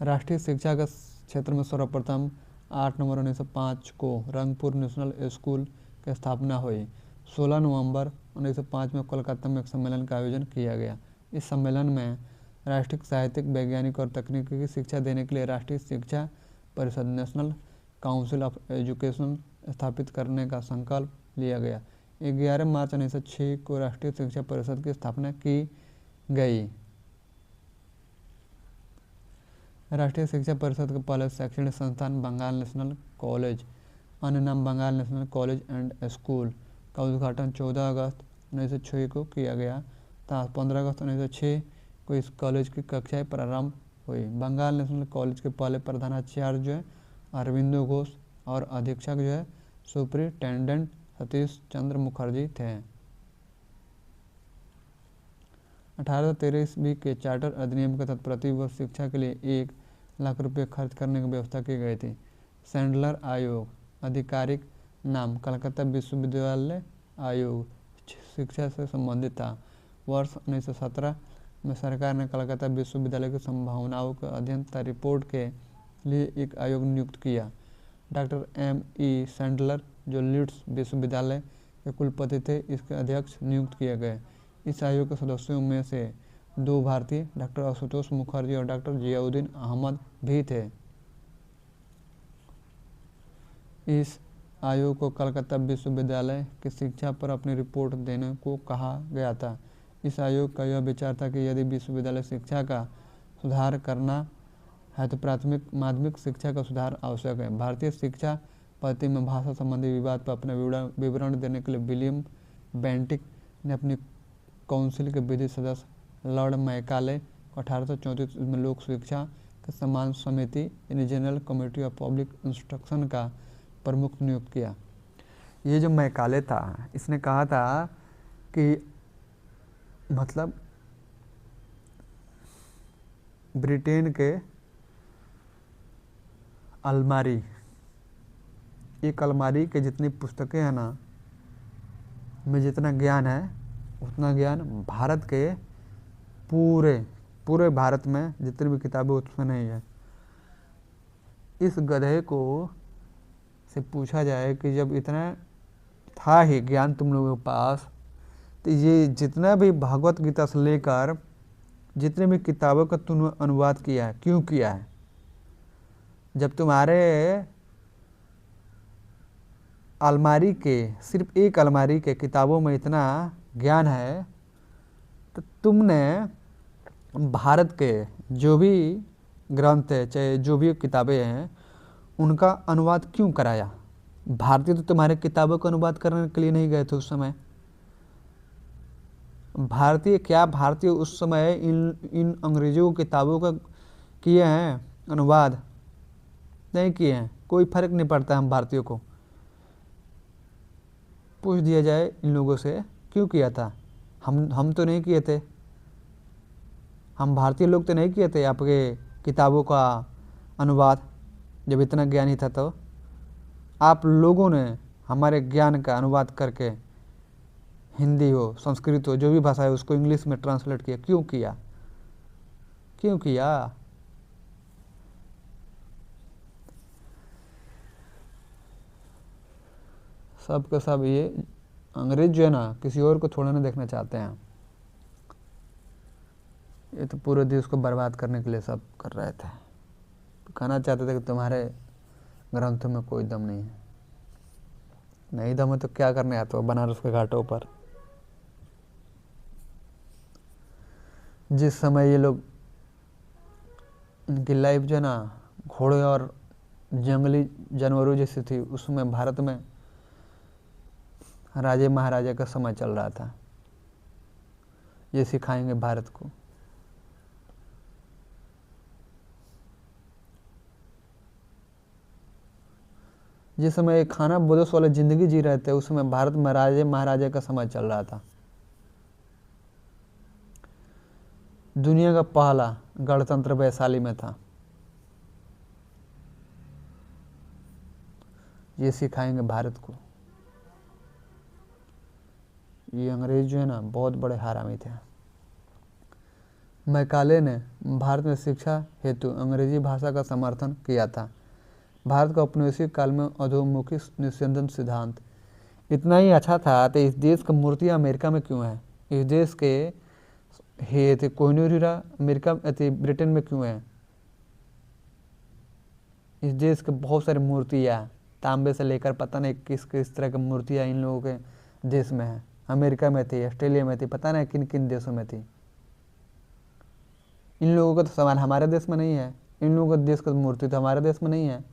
राष्ट्रीय शिक्षा के क्षेत्र में सर्वप्रथम 8 नवंबर 1905 को रंगपुर नेशनल स्कूल की स्थापना हुई। 16 नवंबर 1905 में कोलकाता में एक सम्मेलन का आयोजन किया गया। इस सम्मेलन में राष्ट्रीय साहित्यिक, वैज्ञानिक और तकनीकी शिक्षा देने के लिए राष्ट्रीय शिक्षा परिषद नेशनल काउंसिल ऑफ एजुकेशन स्थापित करने का संकल्प लिया गया। 11 मार्च 1906 को राष्ट्रीय शिक्षा परिषद की स्थापना की गई। राष्ट्रीय शिक्षा परिषद के पहले शैक्षणिक संस्थान बंगाल नेशनल कॉलेज, अन्य नाम Bengal national college and school, का उद्घाटन 14 अगस्त 1906 को किया गया था। 15 अगस्त 1906 को इस कॉलेज की कक्षाएं प्रारंभ हुई। बंगाल नेशनल कॉलेज के पहले प्रधानाचार्य जो है अरविंदो घोष और अधीक्षक जो है सुपरिटेंडेंट सतीश चंद्र मुखर्जी थे। 1813 ईस्वी के चार्टर अधिनियम के तहत प्रति वर्ष शिक्षा के लिए 1 लाख रुपये खर्च करने की व्यवस्था की गई थी। सैंडलर आयोग, आधिकारिक नाम कलकत्ता विश्वविद्यालय आयोग, शिक्षा से संबंधित था। वर्ष 1917 में सरकार ने कलकत्ता विश्वविद्यालय की संभावनाओं के अध्ययन तथा रिपोर्ट के लिए एक आयोग नियुक्त किया। Doctor M.E. सैंडलर जो लीड्स विश्वविद्यालय के कुलपति थे, इसके अध्यक्ष नियुक्त किए गए। इस आयोग के सदस्यों में से 2 भारतीय, डॉक्टर आशुतोष मुखर्जी और डॉक्टर जियाउद्दीन अहमद भी थे। इस आयोग को कलकत्ता विश्वविद्यालय की शिक्षा पर अपनी रिपोर्ट देने को कहा गया था। इस आयोग का यह विचार था कि यदि विश्वविद्यालय शिक्षा का सुधार करना है तो प्राथमिक माध्यमिक शिक्षा का सुधार आवश्यक है। भारतीय शिक्षा पद्धति में भाषा संबंधी विवाद पर अपने विवरण देने के लिए विलियम बेंटिक ने अपनी काउंसिल के विधि सदस्य लॉर्ड मैकाले को 1834 में लोक शिक्षा के सम्मान समिति यानी general committee of public instruction का प्रमुख नियुक्त किया। ये जो मैकाले था, इसने कहा था कि मतलब ब्रिटेन के अलमारी, एक अलमारी के जितनी पुस्तकें हैं ना, में जितना ज्ञान है उतना ज्ञान भारत के पूरे भारत में जितनी भी किताबें उसमें नहीं है। इस गधे को से पूछा जाए कि जब इतना था ही ज्ञान तुम लोगों के पास, तो ये जितना भी भागवत गीता से लेकर जितने भी किताबों का तुमने अनुवाद किया है, क्यों किया है? जब तुम्हारे अलमारी के, सिर्फ एक अलमारी के किताबों में इतना ज्ञान है, तो तुमने भारत के जो भी ग्रंथ है, चाहे जो भी किताबें हैं, उनका अनुवाद क्यों कराया? भारतीय तो तुम्हारे किताबों का अनुवाद करने के लिए नहीं गए थे उस समय। भारतीय उस समय इन अंग्रेजों की किताबों का किए हैं अनुवाद? नहीं किए हैं। कोई फर्क नहीं पड़ता हम भारतीयों को। पूछ दिया जाए इन लोगों से क्यों किया था? हम तो नहीं किए थे, हम भारतीय लोग तो नहीं किए थे आपके किताबों का अनुवाद। जब इतना ज्ञान ही था तो आप लोगों ने हमारे ज्ञान का अनुवाद करके हिंदी हो, संस्कृत हो, जो भी भाषा है उसको इंग्लिश में ट्रांसलेट किया। क्यों किया? क्यों किया? सब के सब ये अंग्रेज जो है ना, किसी और को थोड़ा ना देखना चाहते हैं। ये तो पूरे देश को बर्बाद करने के लिए सब कर रहे थे। तो कहना चाहते थे कि तुम्हारे ग्रंथों में कोई दम नहीं है। नहीं दम है तो क्या करने आते हो बनारस के घाटों पर? जिस समय ये लोग, इनकी लाइफ जो है ना घोड़े और जंगली जानवरों जैसी थी, उसमें भारत में राजे महाराजा का समय चल रहा था। ये सिखाएंगे भारत को। जिस समय खाना बोदस वाले जिंदगी जी रहे थे, उस समय भारत में राजे महाराजा का समय चल रहा था। दुनिया का पहला गणतंत्र वैशाली में था। ये सिखाएंगे भारत को। ये अंग्रेज जो है ना बहुत बड़े हरामी थे। मैकाले ने भारत में शिक्षा हेतु अंग्रेजी भाषा का समर्थन किया था। भारत का औपनिवेशिक काल में अधोमुखी निस्यंदन सिद्धांत इतना ही अच्छा था तो इस देश की मूर्तियाँ अमेरिका में क्यों है? इस देश के हे कोहिनूर हीरा अमेरिका ब्रिटेन में क्यों है? इस देश के बहुत सारी मूर्तियाँ, तांबे से लेकर पता नहीं किस किस तरह की मूर्तियाँ इन लोगों के देश में है। अमेरिका में थी, ऑस्ट्रेलिया में थी, पता नहीं किन किन देशों में थी। इन लोगों का तो सामान हमारे देश में नहीं है। इन लोगों का देश का मूर्ति तो हमारे देश में नहीं है।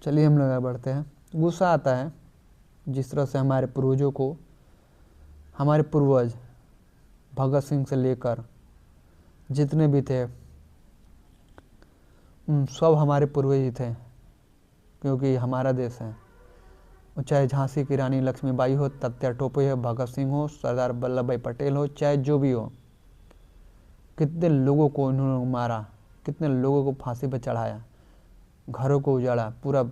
चलिए हम लोग आगे बढ़ते हैं। गुस्सा आता है जिस तरह से हमारे पूर्वजों को, हमारे पूर्वज भगत सिंह से लेकर जितने भी थे उन सब हमारे पूर्वज ही थे, क्योंकि हमारा देश है। चाहे झांसी की रानी लक्ष्मीबाई हो, तात्या टोपे हो, भगत सिंह हो, सरदार वल्लभ भाई पटेल हो, चाहे जो भी हो, कितने लोगों को उन्होंने मारा, कितने लोगों को फांसी पर चढ़ाया, घरों को उजाड़ा, पूरा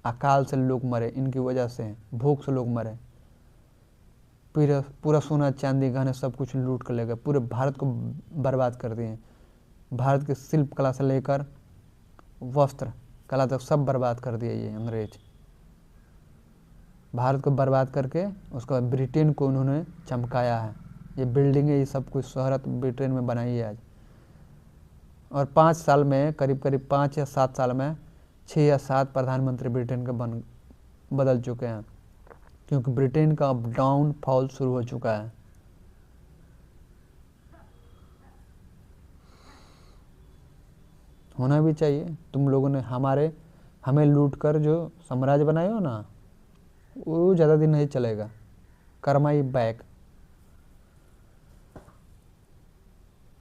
अकाल से लोग मरे इनकी वजह से, भूख से लोग मरे, पूरा सोना चांदी गहने सब कुछ लूट कर ले गए, पूरे भारत को बर्बाद कर दिए। भारत की शिल्प कला से लेकर वस्त्र कला तक सब बर्बाद कर दिए ये अंग्रेज। भारत को बर्बाद करके उसके बाद ब्रिटेन को उन्होंने चमकाया है। ये बिल्डिंगें, ये सब कुछ शहरत ब्रिटेन में बनाई है आज। और 5 साल में करीब 5 या 7 साल में 6 या 7 प्रधानमंत्री ब्रिटेन के बदल चुके हैं, क्योंकि ब्रिटेन का अब डाउन फॉल शुरू हो चुका है। होना भी चाहिए। तुम लोगों ने हमें लूट कर जो साम्राज्य बनाए हो ना, वो ज़्यादा दिन नहीं चलेगा। कर्माई बैक।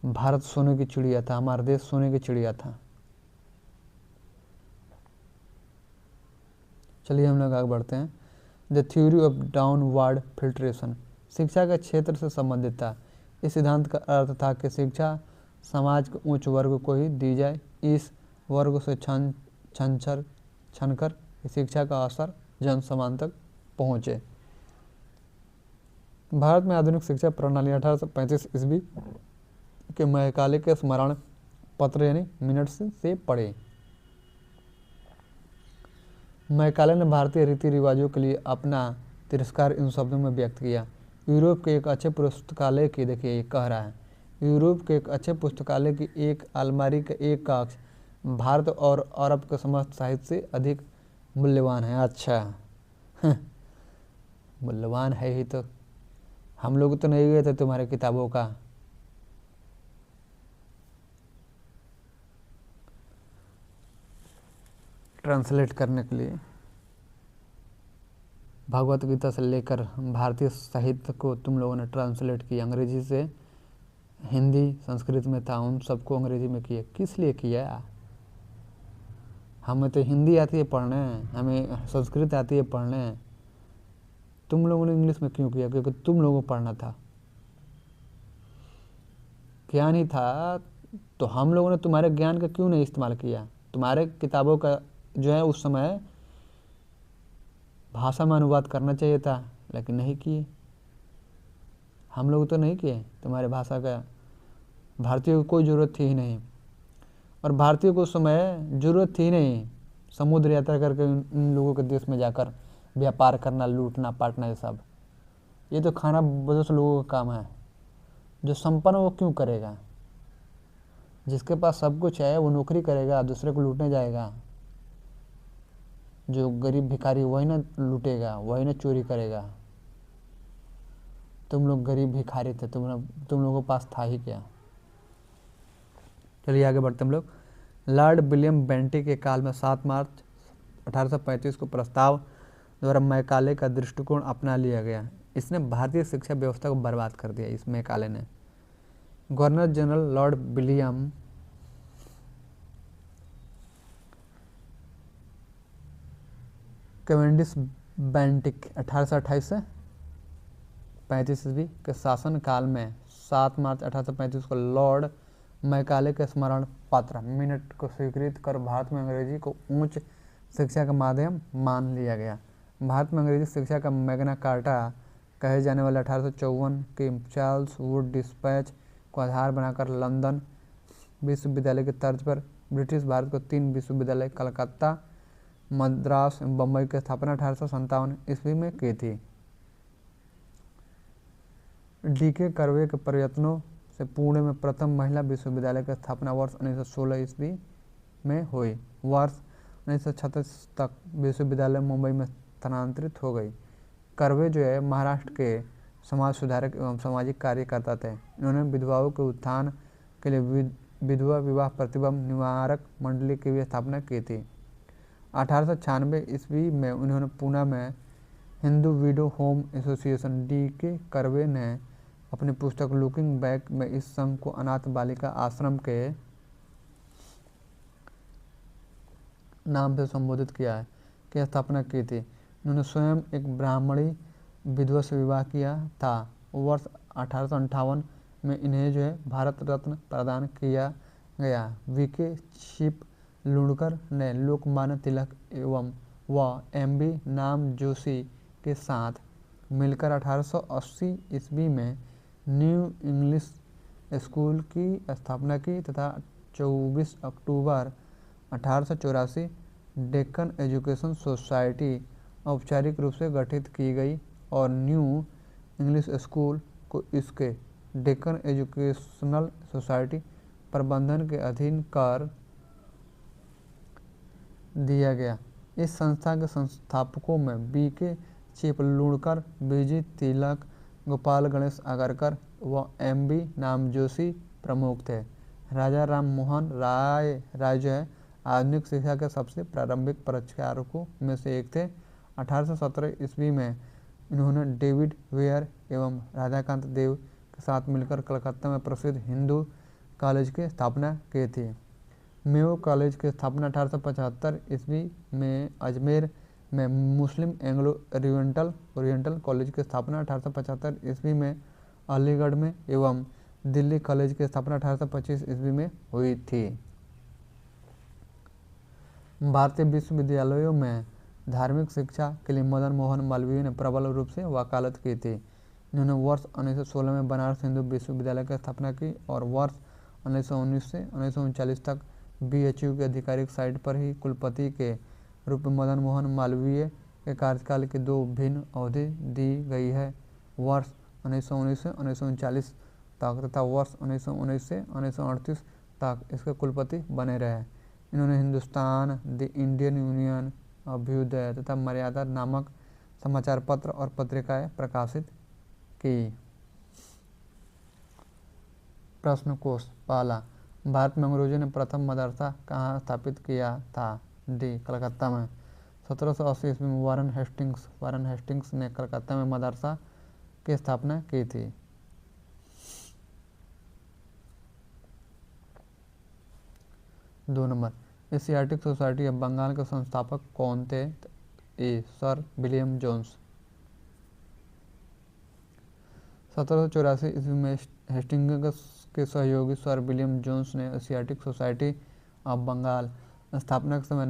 भारत सोने की चिड़िया था, हमारा देश सोने की चिड़िया था। चलिए हम लोग आगे बढ़ते हैं। The theory of downward filtration, शिक्षा के क्षेत्र से संबंधित था। इस सिद्धांत का अर्थ था कि शिक्षा समाज के उच्च वर्ग को ही दी जाए, इस वर्ग से छनकर शिक्षा का असर जन समान तक पहुँचे। भारत में आधुनिक शिक्षा प्रणाली 1835 ईस्वी के मैकाले के स्मरण पत्र यानी मिनट्स से पढ़े। मैकाले ने भारतीय रीति रिवाजों के लिए अपना तिरस्कार इन शब्दों में व्यक्त किया। यूरोप के एक अच्छे पुस्तकालय की, देखिए ये कह रहा है, यूरोप के एक अच्छे पुस्तकालय की एक अलमारी का एक कक्ष भारत और अरब के समस्त साहित्य से अधिक मूल्यवान है। अच्छा मूल्यवान है ही तो, हम लोग तो नहीं गए थे तुम्हारे किताबों का। ट्रांसलेट करने के लिए भगवत गीता से लेकर भारतीय साहित्य को तुम लोगों ने ट्रांसलेट किया। अंग्रेजी से हिंदी संस्कृत में था, उन सबको अंग्रेजी में किया। किस लिए किया? हमें तो हिंदी आती है पढ़ने, हमें संस्कृत आती है पढ़ने, तुम लोगों ने इंग्लिश में क्यों किया? क्योंकि तुम लोगों को पढ़ना था, ज्ञान ही था, तो हम लोगों ने तुम्हारे ज्ञान का क्यों नहीं इस्तेमाल किया? तुम्हारे किताबों का जो है उस समय भाषा में अनुवाद करना चाहिए था, लेकिन नहीं किए। हम लोग तो नहीं किए तुम्हारे भाषा का, भारतीयों को कोई ज़रूरत थी ही नहीं, और भारतीयों को उस समय ज़रूरत थी ही नहीं समुद्र यात्रा करके इन लोगों के देश में जाकर व्यापार करना, लूटना पाटना, ये तो खाना बदोश लोगों का काम है। जो संपन्न वो क्यों करेगा? जिसके पास सब कुछ है वो नौकरी करेगा, दूसरे को लूटने जाएगा। जो गरीब भिखारी वही ना लूटेगा, वही ना चोरी करेगा। तुम लोग गरीब भिखारी थे, तुम लोगों के पास था ही क्या? चलिए आगे बढ़ते हम लोग। लॉर्ड विलियम बेंटिक के काल में 7 मार्च 1835 को प्रस्ताव द्वारा मैकाले का दृष्टिकोण अपना लिया गया। इसने भारतीय शिक्षा व्यवस्था को बर्बाद कर दिया। इस मैकाले ने governor general Lord William Cavendish Bentinck 1828 से 35 ईस्वी के शासन काल में 7 मार्च 1835 को लॉर्ड मैकाले के स्मरण पत्र मिनट को स्वीकृत कर भारत में अंग्रेजी को उच्च शिक्षा का माध्यम मान लिया गया। भारत में अंग्रेजी शिक्षा का मैग्ना कार्टा कहे जाने वाले 1854 के चार्ल्स वुड डिस्पैच को आधार बनाकर लंदन विश्वविद्यालय की तर्ज पर ब्रिटिश भारत को 3 विश्वविद्यालय कलकत्ता, मद्रास एवं बम्बई की स्थापना 1857 ईस्वी में की थी। डी.के. कर्वे के प्रयत्नों से पुणे में प्रथम महिला विश्वविद्यालय की स्थापना वर्ष 1916 ईस्वी में हुई। वर्ष 1936 तक विश्वविद्यालय मुंबई में स्थानांतरित हो गई। कर्वे जो है महाराष्ट्र के समाज सुधारक एवं सामाजिक कार्यकर्ता थे। इन्होंने विधवाओं के उत्थान के लिए विधवा विवाह प्रतिबंध निवारक मंडली की भी स्थापना की थी। 1896 ईस्वी में उन्होंने पुणे में Hindu window home association DK. Curve ने अपनी पुस्तक लुकिंग बैक में इस संघ को अनाथ बालिका आश्रम के नाम से संबोधित किया है की स्थापना की थी। उन्होंने स्वयं एक ब्राह्मणी विधवा से विवाह किया था। वर्ष 1858 में इन्हें जो है भारत रत्न प्रदान किया गया। वी.के. चिप लुणकर ने लोकमान्य तिलक एवं एम.बी. नामजोशी के साथ मिलकर 1880 ईस्वी में न्यू इंग्लिश स्कूल की स्थापना की तथा 24 अक्टूबर 1884 डेक्कन एजुकेशन सोसाइटी औपचारिक रूप से गठित की गई और न्यू इंग्लिश स्कूल को इसके डेक्कन एजुकेशनल सोसाइटी प्रबंधन के अधीन कर दिया गया। इस संस्था के संस्थापकों में V K. Chiplunkar, B G. Tilak, Gopal Ganesh Agarkar व एम.बी. नामजोशी प्रमुख थे। राजा राम मोहन राय जो है आधुनिक शिक्षा के सबसे प्रारंभिक प्रचारकों में से एक थे। 1817 ईस्वी में इन्होंने डेविड वेयर एवं राधाकांत देव के साथ मिलकर कलकत्ता में प्रसिद्ध हिंदू कॉलेज की स्थापना की थी। मेयो कॉलेज की स्थापना 1875 ईस्वी में अजमेर में मुस्लिम एंग्लो ओरिएंटल कॉलेज की स्थापना 1875 ईस्वी में अलीगढ़ में एवं दिल्ली कॉलेज की स्थापना 1825 ईस्वी में हुई थी। भारतीय विश्वविद्यालयों में धार्मिक शिक्षा के लिए मदन मोहन मालवीय ने प्रबल रूप से वकालत की थी। इन्होंने वर्ष 1916 में बनारस हिंदू विश्वविद्यालय की स्थापना की और वर्ष 1919 से 1939 तक BHU की आधिकारिक साइट पर ही कुलपति के रूप में मदन मोहन मालवीय के कार्यकाल की 2 भिन्न अवधि दी गई है, वर्ष 1919 से 1939 तक तथा वर्ष 1919 से 1938 तक इसके कुलपति बने रहे। इन्होंने Hindustan, the Indian union, Abhyudaya तथा मर्यादा नामक समाचार पत्र और पत्रिकाएं प्रकाशित की। प्रश्न कोश पहला, भारत में अंग्रेजों ने प्रथम मदरसा कहाँ स्थापित किया था? डी, कलकत्ता में। 1780 ईस्वी में वारन हेस्टिंग्स ने कलकत्ता में मदरसा की स्थापना की थी। दो नंबर, एशियाटिक सोसाइटी ऑफ बंगाल के संस्थापक कौन थे? ए, सर विलियम जोन्स। 1784 ईस्वी में हेस्टिंग्स के सहयोगी सर विलियम जोन्स ने एशियाटिक सोसाइटी ऑफ बंगाल स्थापना के समय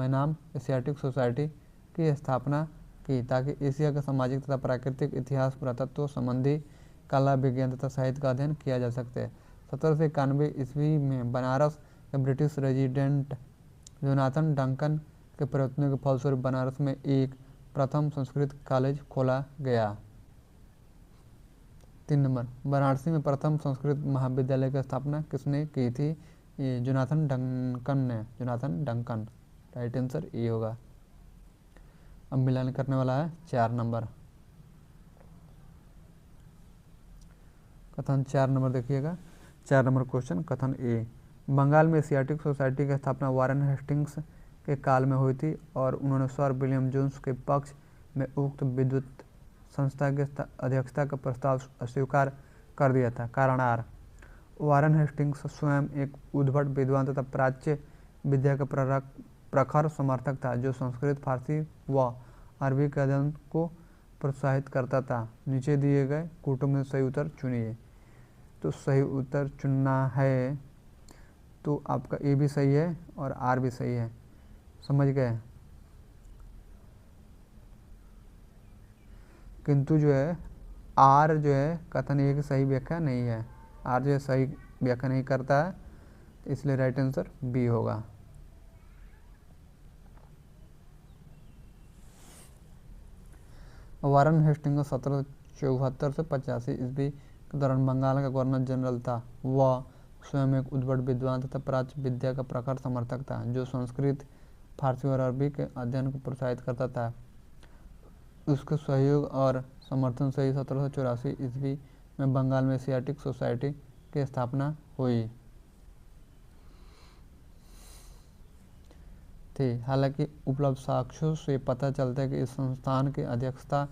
नाम एशियाटिक सोसाइटी की स्थापना की ताकि एशिया का सामाजिक तथा प्राकृतिक इतिहास, पुरातत्व संबंधी कला, विज्ञान तथा साहित्य का अध्ययन किया जा सके। 1791 ईस्वी में बनारस के ब्रिटिश रेजिडेंट जोनाथन डंकन के प्रयत्नों के फलस्वरूप बनारस में एक प्रथम संस्कृत कॉलेज खोला गया। 3 नंबर, वाराणसी में प्रथम संस्कृत महाविद्यालय की स्थापना किसने की थी? ये Jonathan Duncan. Right answer A होगा। अब मिलान करने वाला है 4 नंबर। कथन 4 नंबर देखिएगा। 4 नंबर क्वेश्चन, कथन ए, बंगाल में एशियाटिक सोसाइटी की स्थापना वारन हेस्टिंग्स के काल में हुई थी और उन्होंने सर विलियम जोन्स के पक्ष में उक्त विद्वत संस्था के अध्यक्षता का प्रस्ताव अस्वीकार कर दिया था। कारण आर, वारन हेस्टिंग्स स्वयं एक उद्भट विद्वान तथा प्राच्य विद्या का प्रखर समर्थक था जो संस्कृत, फारसी व अरबी के अध्ययन को प्रोत्साहित करता था। नीचे दिए गए कोटों में सही उत्तर चुनिए। तो सही उत्तर चुनना है तो आपका ए भी सही है और आर भी सही है, समझ गए। किंतु जो है आर जो है कथन ए की सही व्याख्या नहीं है। आर जो है सही व्याख्या नहीं करता है, इसलिए राइट आंसर बी होगा। वारन हेस्टिंग्स 1774 से 85 ईस्वी के दौरान बंगाल का गवर्नर जनरल था। वह स्वयं एक उद्भट विद्वान तथा प्राच्य विद्या का प्रखर समर्थक था जो संस्कृत, फारसी और अरबी के अध्ययन को प्रोत्साहित करता था। उसके सहयोग और समर्थन से ही 1784 ईस्वी में बंगाल में एशियाटिक सोसाइटी की स्थापना हुई थी। हालांकि उपलब्ध साक्ष्यों से पता चलता है कि इस संस्थान की अध्यक्षता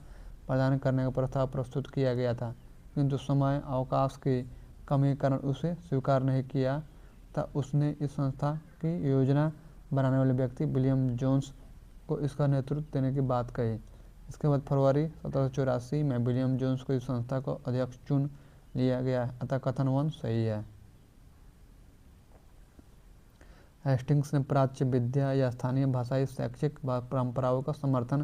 प्रदान करने का प्रस्ताव प्रस्तुत किया गया था, किंतु समय अवकाश की कमी के कारण उसे स्वीकार नहीं किया था। उसने इस संस्था की योजना बनाने वाले व्यक्ति विलियम जोन्स को इसका नेतृत्व देने की बात कही। इसके बाद फरवरी 1784 में विलियम जोन्स को इस संस्था को अध्यक्ष चुन लिया गया, अतः कथन 1 सही है। हेस्टिंग्स ने प्राच्य विद्या या स्थानीय भाषाई शैक्षिक परंपराओं का समर्थन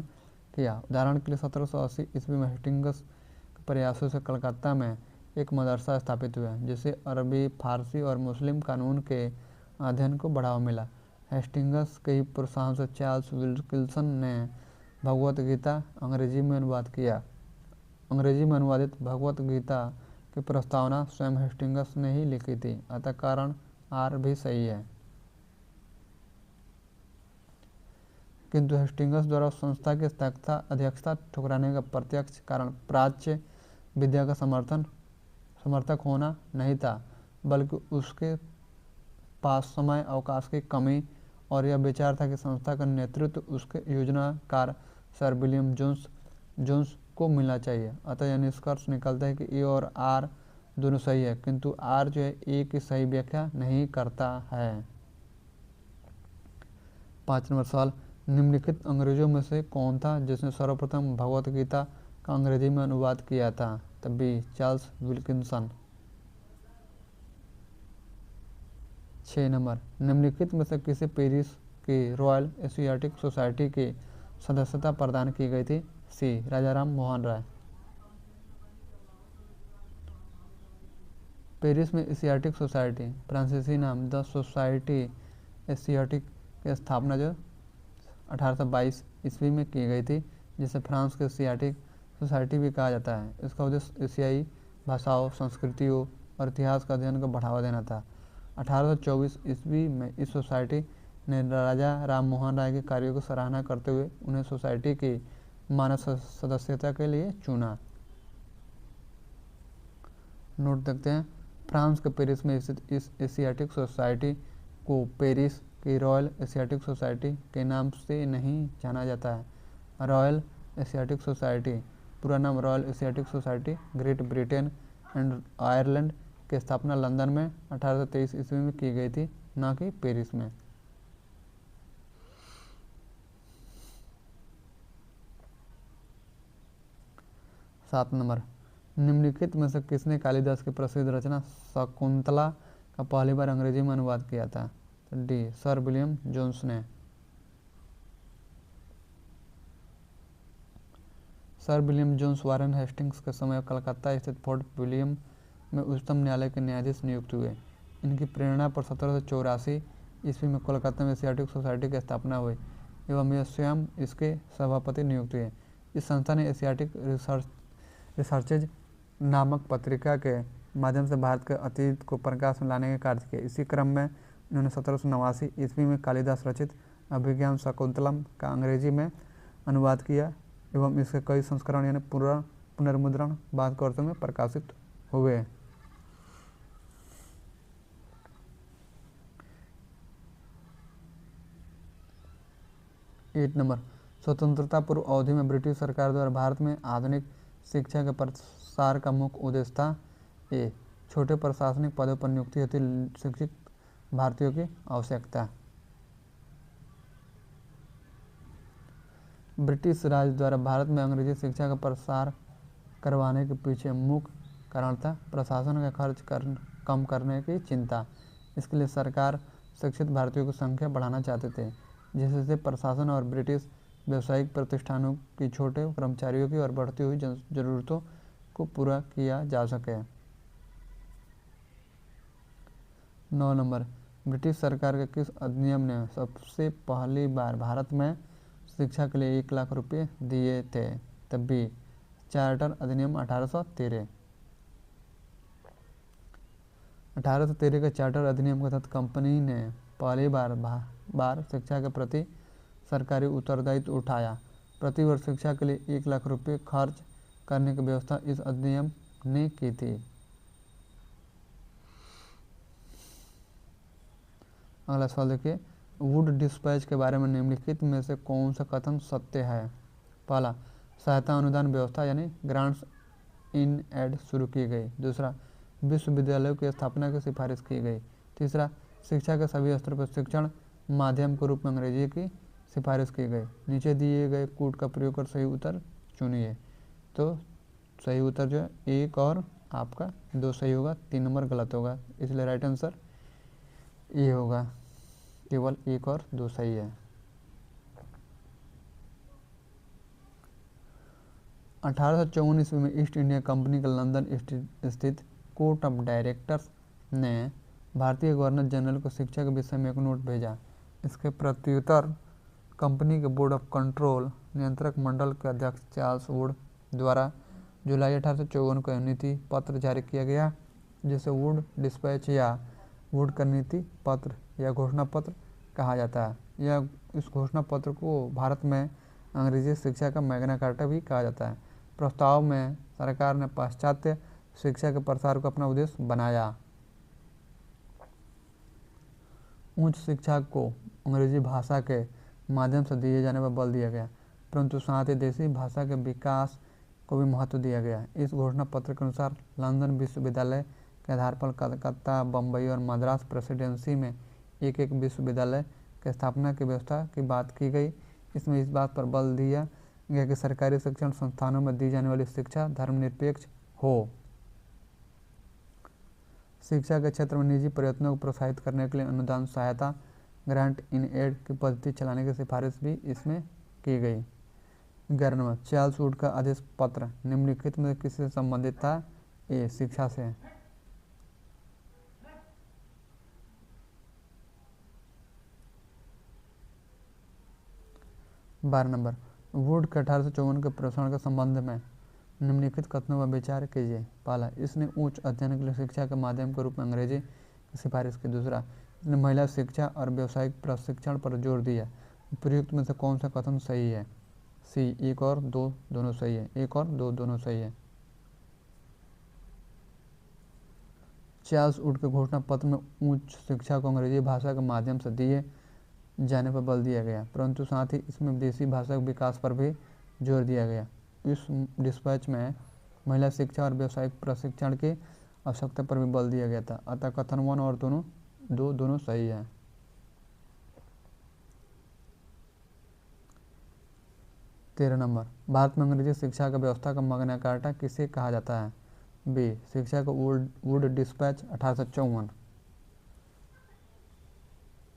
किया। उदाहरण के लिए 1780 ईस्वी में हेस्टिंग्स के प्रयासों से कलकत्ता में एक मदरसा स्थापित हुआ जिससे अरबी, फारसी और मुस्लिम कानून के अध्ययन को बढ़ावा मिला। हेस्टिंग्स के ही प्रोत्साहन से चार्ल्स विल्सन ने भगवत गीता अंग्रेजी में अनुवाद किया। अंग्रेजी में अनुवादित भगवत गीता की प्रस्तावना स्वयं हेस्टिंग्स ने ही लिखी थी, अतः कारण आर भी सही है। किंतु हेस्टिंग्स द्वारा संस्था की अध्यक्षता ठुकराने का प्रत्यक्ष कारण प्राच्य विद्या का समर्थक होना नहीं था, बल्कि उसके पास समय अवकाश की कमी और यह विचार था कि संस्था का नेतृत्व उसके योजनाकार सर विलियम जोन्स को मिलना चाहिए। अतः यह निष्कर्ष निकलता है कि ए और आर दोनों सही है, किंतु आर जो है ए की सही व्याख्या नहीं करता है। 5 नंबर सवाल, निम्नलिखित अंग्रेजों में से कौन था जिसने सर्वप्रथम भगवत गीता का अंग्रेजी में अनुवाद किया था? तब बी चार्ल्स विल्किंसन। 6 नंबर, निम्नलिखित में से किसे पेरिस की रॉयल एशियाटिक सोसाइटी की सदस्यता प्रदान की गई थी? सी राजाराम मोहन राय। पेरिस में एशियाटिक सोसाइटी, फ्रांसीसी नाम द सोसाइटी एशियाटिक की स्थापना जो 1822 ईस्वी में की गई थी, जिसे फ्रांस के एशियाटिक सोसाइटी भी कहा जाता है। इसका उद्देश्य एशियाई भाषाओं, संस्कृतियों और इतिहास का अध्ययन को बढ़ावा देना था। 1824 ईस्वी में इस सोसाइटी ने राजा राम मोहन राय के कार्यों की सराहना करते हुए उन्हें सोसाइटी की मानद सदस्यता के लिए चुना। नोट देखते हैं, फ्रांस के पेरिस में स्थित इस एशियाटिक सोसाइटी को पेरिस की रॉयल एशियाटिक सोसाइटी के नाम से नहीं जाना जाता है। रॉयल एशियाटिक सोसाइटी पूरा नाम royal Asiatic society great Britain and Ireland की स्थापना लंदन में 1823 ईस्वी में की गई थी, न कि पेरिस में। सात नंबर, निम्नलिखित में से किसने कालिदास की प्रसिद्ध रचना शकुंतला का पहली बार अंग्रेजी में अनुवाद किया था? डी सर विलियम जोन्स ने। Sir William Jones Warren Hastings के समय कलकत्ता स्थित फोर्ट विलियम में उच्चतम न्यायालय के न्यायाधीश नियुक्त हुए। इनकी प्रेरणा पर 1784 ईस्वी में कोलकाता में एशियाटिक सोसाइटी की स्थापना हुई एवं यह स्वयं इसके सभापति नियुक्त हुए। इस संस्था ने एशियाटिक रिसर्चेज नामक पत्रिका के माध्यम से भारत के अतीत को प्रकाश में लाने का कार्य किया। इसी क्रम में इन्होंने 1789 ईस्वी में कालिदास रचित अभिज्ञान शकुंतलम का अंग्रेजी में अनुवाद किया एवं इसके कई संस्करण यानी पुनर्मुद्रण बाद के वर्षों में प्रकाशित हुए। 8 नंबर, स्वतंत्रता पूर्व अवधि में ब्रिटिश सरकार द्वारा भारत में आधुनिक शिक्षा के प्रसार का मुख्य उद्देश्य था। ए छोटे प्रशासनिक पदों पर नियुक्ति हेतु शिक्षित भारतीयों की आवश्यकता। ब्रिटिश राज द्वारा भारत में अंग्रेजी शिक्षा का प्रसार करवाने के पीछे मुख्य कारण था प्रशासन का खर्च कम करने की चिंता। इसके लिए सरकार शिक्षित भारतीयों की संख्या बढ़ाना चाहते थे, जिससे प्रशासन और ब्रिटिश व्यावसायिक प्रतिष्ठानों की छोटे कर्मचारियों की और बढ़ती हुई जरूरतों को पूरा किया जा सके। 9 नंबर, ब्रिटिश सरकार के किस अधिनियम ने सबसे पहली बार भारत में शिक्षा के लिए 1 लाख रुपये दिए थे? तब भी चार्टर अधिनियम 1813। 1813 के चार्टर अधिनियम के तहत कंपनी ने पहली बार शिक्षा के प्रति सरकारी उत्तरदायित्व उठाया। प्रति वर्ष शिक्षा के लिए 1 लाख रुपये खर्च करने की व्यवस्था इस अधिनियम ने की थी। अगला सवाल देखिए, वुड डिस्पैच के बारे में निम्नलिखित में से कौन सा कथन सत्य है? पहला, सहायता अनुदान व्यवस्था यानी ग्रांट्स इन एड शुरू की गई। दूसरा, विश्वविद्यालयों की स्थापना की सिफारिश की गई। तीसरा, शिक्षा के सभी स्तर पर शिक्षण माध्यम के रूप में अंग्रेजी की सिफारिश की गई। नीचे दिए गए कूट का प्रयोग कर सही उत्तर चुनिए। तो सही उत्तर जो है 1 और आपका 2 सही होगा, 3 नंबर गलत होगा, इसलिए राइट आंसर ये होगा। केवल 1 और 2 सही है। 1854 ईस्वी में ईस्ट इंडिया कंपनी के लंदन स्थित कोर्ट ऑफ डायरेक्टर्स ने भारतीय गवर्नर जनरल को शिक्षा के विषय में एक नोट भेजा। इसके प्रत्युत्तर कंपनी के बोर्ड ऑफ कंट्रोल नियंत्रक मंडल के अध्यक्ष चार्ल्स वुड द्वारा जुलाई 1854 को नीति पत्र जारी किया गया, जिसे वुड डिस्पैच या वुड का नीति पत्र या घोषणा पत्र कहा जाता है। यह इस घोषणा पत्र को भारत में अंग्रेजी शिक्षा का मैग्ना कार्टा भी कहा जाता है। प्रस्ताव में सरकार ने पाश्चात्य शिक्षा के प्रसार को अपना उद्देश्य बनाया। उच्च शिक्षा को अंग्रेजी भाषा के माध्यम से दिए जाने पर बल दिया गया, परंतु साथ ही देसी भाषा के विकास को भी महत्व दिया गया। इस घोषणा पत्र के अनुसार लंदन विश्वविद्यालय के आधार पर कलकत्ता, बम्बई और मद्रास प्रेसिडेंसी में एक विश्वविद्यालय की स्थापना की व्यवस्था की बात की गई। इसमें इस बात पर बल दिया गया कि सरकारी शिक्षण संस्थानों में दी जाने वाली शिक्षा धर्मनिरपेक्ष हो। शिक्षा के क्षेत्र में निजी प्रयत्नों को प्रोत्साहित करने के लिए अनुदान सहायता ग्रांट इन एड की पद्धति चलाने की सिफारिश भी इसमें की गई। 11 नंबर, चार्ल्स वुड का आदेश पत्र निम्नलिखित में किससे संबंधित था? ए, शिक्षा से। 12 नंबर, वुड के 1854 के प्रसारण के संबंध में निम्नलिखित कथनों पर विचार कीजिए। पहला, इसने उच्च अध्ययन के लिए शिक्षा के माध्यम के रूप में अंग्रेजी की सिफारिश की। दूसरा, इसने महिला शिक्षा और व्यावसायिक प्रशिक्षण पर जोर दिया। उपयुक्त में से कौन सा कथन सही है? सी, 1 और 2 दोनों सही है। 1 और 2 दोनों सही है। चार्ल्स वुड के घोषणा पत्र में उच्च शिक्षा को अंग्रेजी भाषा के माध्यम से दिए जाने पर बल दिया गया, परंतु साथ ही इसमें विदेशी भाषा के विकास पर भी जोर दिया गया। इस डिस्पैच में महिला शिक्षा और व्यावसायिक प्रशिक्षण की आवश्यकता पर भी बल दिया गया था। अतः कथन 1 और 2 दोनों सही है। 13 नंबर, भारत में अंग्रेजी शिक्षा की व्यवस्था का magna carta किसे कहा जाता है? बी, शिक्षा का Wood dispatch 1854।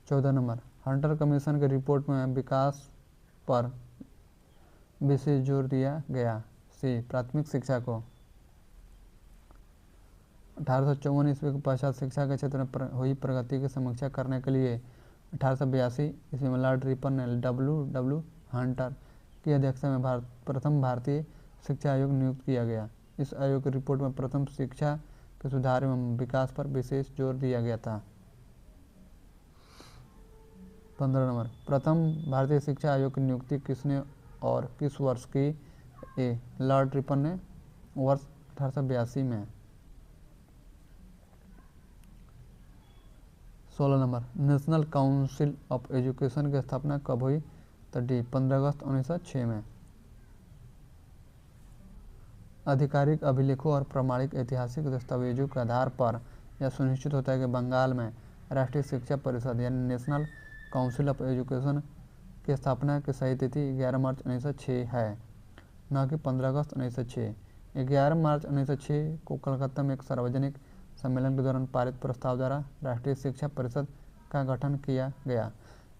14 number, Hunter commission की रिपोर्ट में विकास पर विशेष जोर दिया गया। सी, प्राथमिक शिक्षा को। 1854 ईस्वी के पश्चात शिक्षा के क्षेत्र में हुई प्रगति की समीक्षा करने के लिए 1882 ईस्वी में लॉर्ड रिपन ने W. हंटर की अध्यक्षता में प्रथम भारतीय शिक्षा आयोग नियुक्त किया गया। इस आयोग की रिपोर्ट में प्रथम शिक्षा के सुधार एवं विकास पर विशेष जोर दिया गया था। 15 नंबर, प्रथम भारतीय शिक्षा आयोग की नियुक्ति किसने और किस वर्ष की? ए, लॉर्ड रिपन ने वर्ष 1882 में। 16 number, national council of education की स्थापना कब हुई? तो डी, 15 अगस्त 1906 में। आधिकारिक अभिलेखों और प्रमाणिक ऐतिहासिक दस्तावेजों के आधार पर यह सुनिश्चित होता है कि बंगाल में राष्ट्रीय शिक्षा परिषद यानी नेशनल काउंसिल ऑफ एजुकेशन की स्थापना की सही तिथि 11 मार्च 1906 है, न कि 15 अगस्त 1906। 11 मार्च 1906 को कलकत्ता में एक सार्वजनिक सम्मेलन के दौरान पारित प्रस्ताव द्वारा राष्ट्रीय शिक्षा परिषद का गठन किया गया।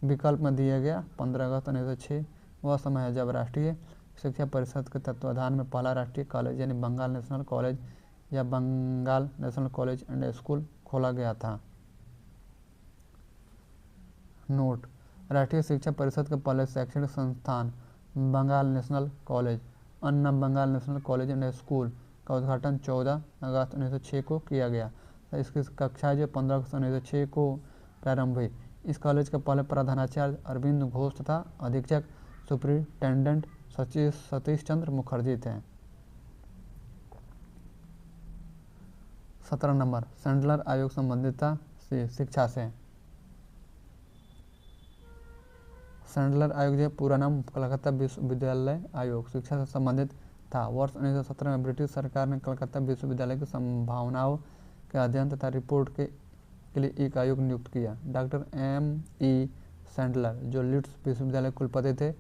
विकल्प में दिया गया 15 अगस्त 1906 वह समय है जब राष्ट्रीय शिक्षा परिषद के तत्वाधान में पहला राष्ट्रीय कॉलेज यानी बंगाल नेशनल कॉलेज या Bengal national college and school खोला गया था। नोट, राष्ट्रीय शिक्षा परिषद के पहले शैक्षणिक संस्थान बंगाल नेशनल कॉलेज अन्ना Bengal national college and school का उद्घाटन 14 अगस्त 1906 को किया गया। तो इसकी कक्षाएं जो 15 अगस्त 1906 को प्रारंभ हुई। इस कॉलेज के पहले प्रधानाचार्य अरविंद घोष तथा अधीक्षक सुपरिटेंडेंट सतीश चंद्र मुखर्जी थे। 17 नंबर, सैंडलर आयोग संबंधित था से शिक्षा से। सैंडलर आयोग जो पूरा नाम कलकत्ता विश्वविद्यालय आयोग शिक्षा से संबंधित था। वर्ष 1917 में ब्रिटिश सरकार ने कलकत्ता विश्वविद्यालय की संभावनाओं के अध्ययन तथा रिपोर्ट के लिए एक आयोग नियुक्त किया। Doctor M.E. सैंडलर जो लीड्स विश्वविद्यालय कुलपति थे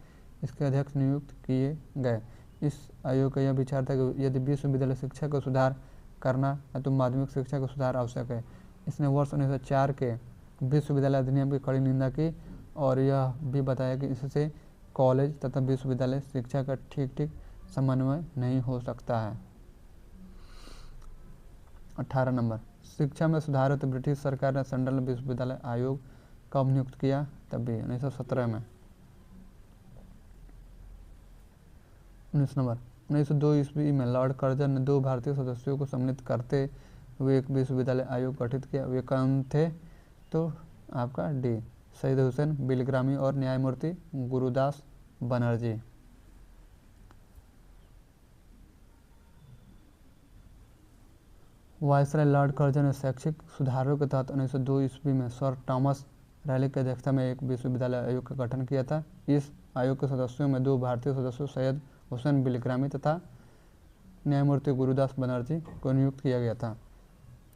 इसके अध्यक्ष नियुक्त किए गए। इस आयोग का यह विचार था कि यदि विश्वविद्यालय शिक्षा को सुधार करना है तो माध्यमिक शिक्षा का सुधार आवश्यक है। इसने वर्ष 1904 के विश्वविद्यालय अधिनियम की कड़ी निंदा की और यह भी बताया कि इससे कॉलेज तथा विश्वविद्यालय शिक्षा का ठीक समन्वय नहीं हो सकता है। 18 नंबर, शिक्षा में सुधार हेतु ब्रिटिश सरकार ने सैंडलर विश्वविद्यालय आयोग कब नियुक्त किया? तभी 1917 में। 19 नंबर, 1902 ईस्वी में लॉर्ड कर्जन ने 2 भारतीय सदस्यों को सम्मिलित करते हुए एक विश्वविद्यालय आयोग गठित किया। वे कौन थे? तो आपका डी, सईद हुसैन बिलग्रामी और न्यायमूर्ति Gurudas Banerjee. Viceroy Lord Curzon ने शैक्षिक सुधारों के तहत 1902 ईस्वी में सर थॉमस रैली की अध्यक्षता में एक विश्वविद्यालय आयोग का गठन किया था। इस आयोग के सदस्यों में 2 भारतीय सदस्यों सैयद हुसैन बिलग्रामी तथा न्यायमूर्ति गुरुदास बनर्जी को नियुक्त किया गया था।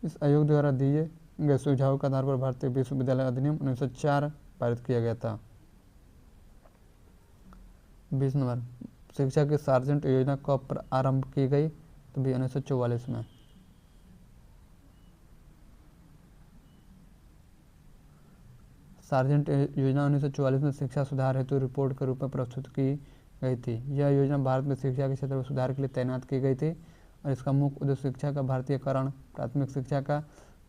इस आयोग द्वारा दिए गए सुझावों के आधार पर भारतीय विश्वविद्यालय अधिनियम 1904 पारित किया गया था। 20 नंबर, शिक्षा की सार्जेंट योजना कब आरंभ की गई? तो भी 1944 में। सार्जेंट योजना 1944 में शिक्षा सुधार हेतु रिपोर्ट के रूप में प्रस्तुत की गई थी। यह योजना भारत में शिक्षा के क्षेत्र में सुधार के लिए तैनात की गई थी और इसका मुख्य उद्देश्य शिक्षा का भारतीयकरण, प्राथमिक शिक्षा का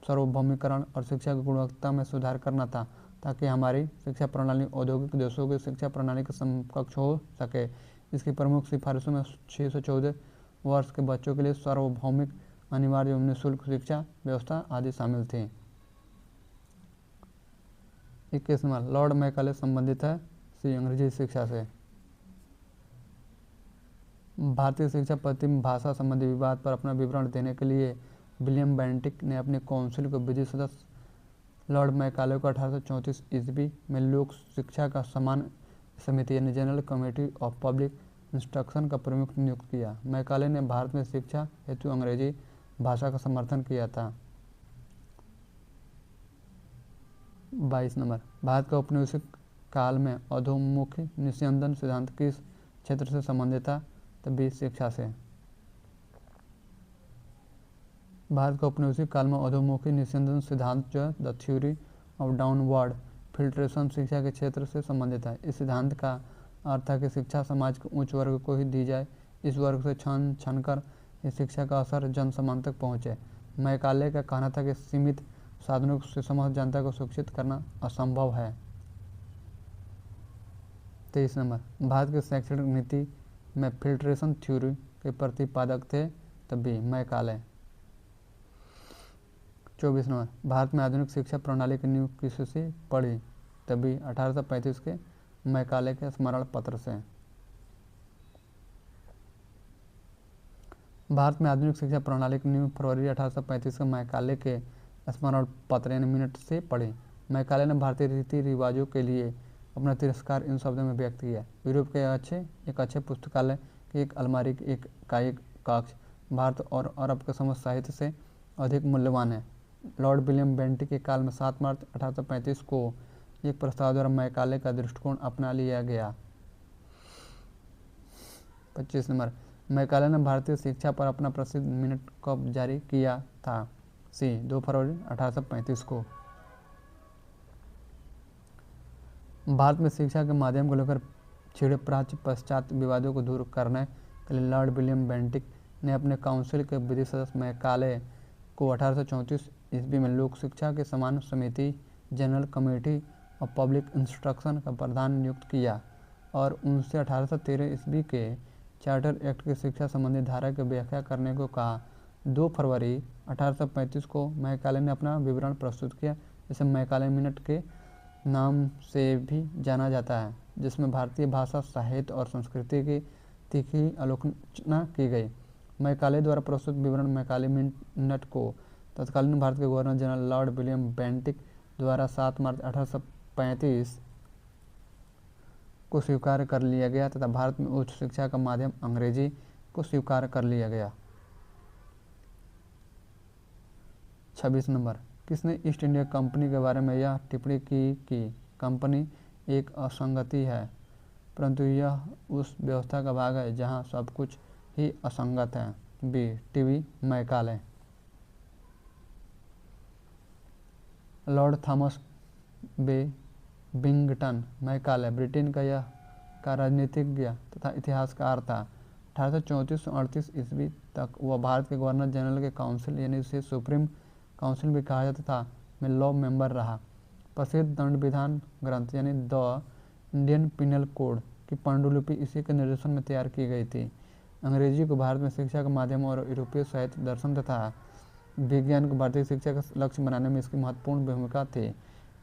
सार्वभौमिकरण और शिक्षा की गुणवत्ता में सुधार करना था, ताकि हमारी शिक्षा प्रणाली औद्योगिक देशों की शिक्षा प्रणाली के समकक्ष हो सके। इसकी प्रमुख सिफारिशों में 6 से 14 वर्ष के बच्चों के लिए सार्वभौमिक, अनिवार्य एवं निःशुल्क शिक्षा व्यवस्था आदि शामिल थी। 21 नंबर, लॉर्ड मैकाले संबंधित है सी अंग्रेजी शिक्षा से। भारतीय शिक्षा पद्धति में भाषा संबंधी विवाद पर अपना विवरण देने के लिए विलियम बेंटिक ने अपने काउंसिल को विधि सदस्य लॉर्ड मैकाले को 1834 ईस्वी में लोक शिक्षा का समान समिति यानी general committee of public instruction का प्रमुख नियुक्त किया। मैकाले ने भारत में शिक्षा हेतु अंग्रेजी भाषा का समर्थन किया था। 22 नंबर, भारत का औपनिवेशिक काल में अधोमुखी निस्यंदन सिद्धांत किस क्षेत्र से संबंधित था? तभी शिक्षा से। भारत का औपनिवेशिक काल में अधोमुखी निस्यंदन सिद्धांत जो the theory of downward filtration शिक्षा के क्षेत्र से संबंधित है। इस सिद्धांत का अर्थ है कि शिक्षा समाज के उच्च वर्ग को ही दी जाए, इस वर्ग से छन छन कर इस शिक्षा का असर जन समान तक पहुँचे। मैकाले का कहना था कि सीमित साधनों से समस्त जनता को शिक्षित करना असंभव है। 23 नंबर, भारत की शैक्षणिक नीति में फिल्ट्रेशन थ्योरी के प्रतिपादक थे? तभी मैकाले। 24 नंबर, भारत में आधुनिक शिक्षा प्रणाली की नींव किससे पड़ी? तभी 1835 के मैकाले के स्मरण पत्र से। भारत में आधुनिक शिक्षा प्रणाली की नींव फरवरी 1835 के मैकाले के स्मरण पत्र यानी मिनट से पढ़ी। मैकाले ने भारतीय रीति रिवाजों के लिए अपना तिरस्कार इन शब्दों में व्यक्त किया। यूरोप के एक अच्छे पुस्तकालय की एक अलमारी का एक कक्ष भारत और अरब के समस्त साहित्य से अधिक मूल्यवान है। लॉर्ड विलियम बेंटिक के काल में 7 मार्च 1835 को एक प्रस्ताव द्वारा मैकाले का दृष्टिकोण अपना लिया गया। 25 नंबर, मैकाले ने भारतीय शिक्षा पर अपना प्रसिद्ध मिनट कब जारी किया था? सी 2 फरवरी 1835 को। भारत में शिक्षा के माध्यम को लेकर छिड़े प्राच्य पश्चात विवादों को दूर करने के लिए लॉर्ड विलियम बेंटिक ने अपने काउंसिल के विधि सदस्य मैकाले को 1834 ईस्वी में लोक शिक्षा के समान समिति general committee of public instruction का प्रधान नियुक्त किया और उनसे 1813 ईस्वी के चार्टर एक्ट की शिक्षा संबंधी धारा की व्याख्या करने को कहा। 2 फरवरी 1835 को मैकाले ने अपना विवरण प्रस्तुत किया, जिसे मैकाले मिनट के नाम से भी जाना जाता है, जिसमें भारतीय भाषा, साहित्य और संस्कृति की तीखी आलोचना की गई। मैकाले द्वारा प्रस्तुत विवरण मैकाले मिनट को तत्कालीन भारत के governor general Lord William Bentinck द्वारा 7 मार्च 1835 को स्वीकार कर लिया गया तथा भारत में उच्च शिक्षा का माध्यम अंग्रेजी को स्वीकार कर लिया गया। 26 नंबर, किसने ईस्ट इंडिया कंपनी के बारे में यह टिप्पणी की कि कंपनी एक असंगति है, परंतु यह उस व्यवस्था का भाग है जहां सब कुछ ही असंगत है? B TV Macaulay. Lord Thomas Babington Macaulay Britain का राजनीतिज्ञ तथा इतिहासकार था। 1834 से 38 ईस्वी तक वह भारत के गवर्नर जनरल के काउंसिल यानी उसे सुप्रीम काउंसिल भी कहा जाता था में लॉ मेंबर रहा। प्रसिद्ध दंड विधान ग्रंथ यानी द इंडियन पिनल कोड की पांडुलिपि इसी के निर्देशन में तैयार की गई थी। अंग्रेजी को भारत में शिक्षा का माध्यम और यूरोपीय साहित्य, दर्शन तथा विज्ञान को भारतीय शिक्षा का लक्ष्य बनाने में इसकी महत्वपूर्ण भूमिका थी।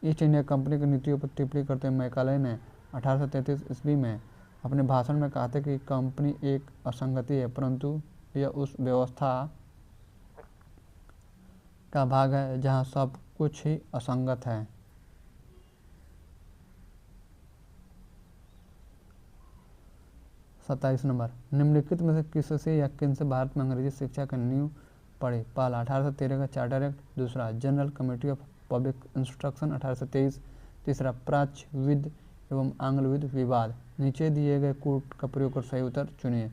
ईस्ट इंडिया कंपनी की नीतियों पर टिप्पणी करते हुए मैकाले ने 1833 ईस्वी में अपने भाषण में कहा था कि कंपनी एक असंगति है, परंतु यह उस व्यवस्था का भाग है जहां सब कुछ ही असंगत है। सत्ताईस नंबर, निम्नलिखित में से किससे या किन से भारत में अंग्रेजी शिक्षा का नींव पड़ी? पहला 1813 का चार्टर एक्ट, दूसरा general committee of public instruction 1823, तीसरा प्राच्य विद एवं आंग्लविद विवाद। नीचे दिए गए कोट का प्रयोग कर सही उत्तर चुनिए।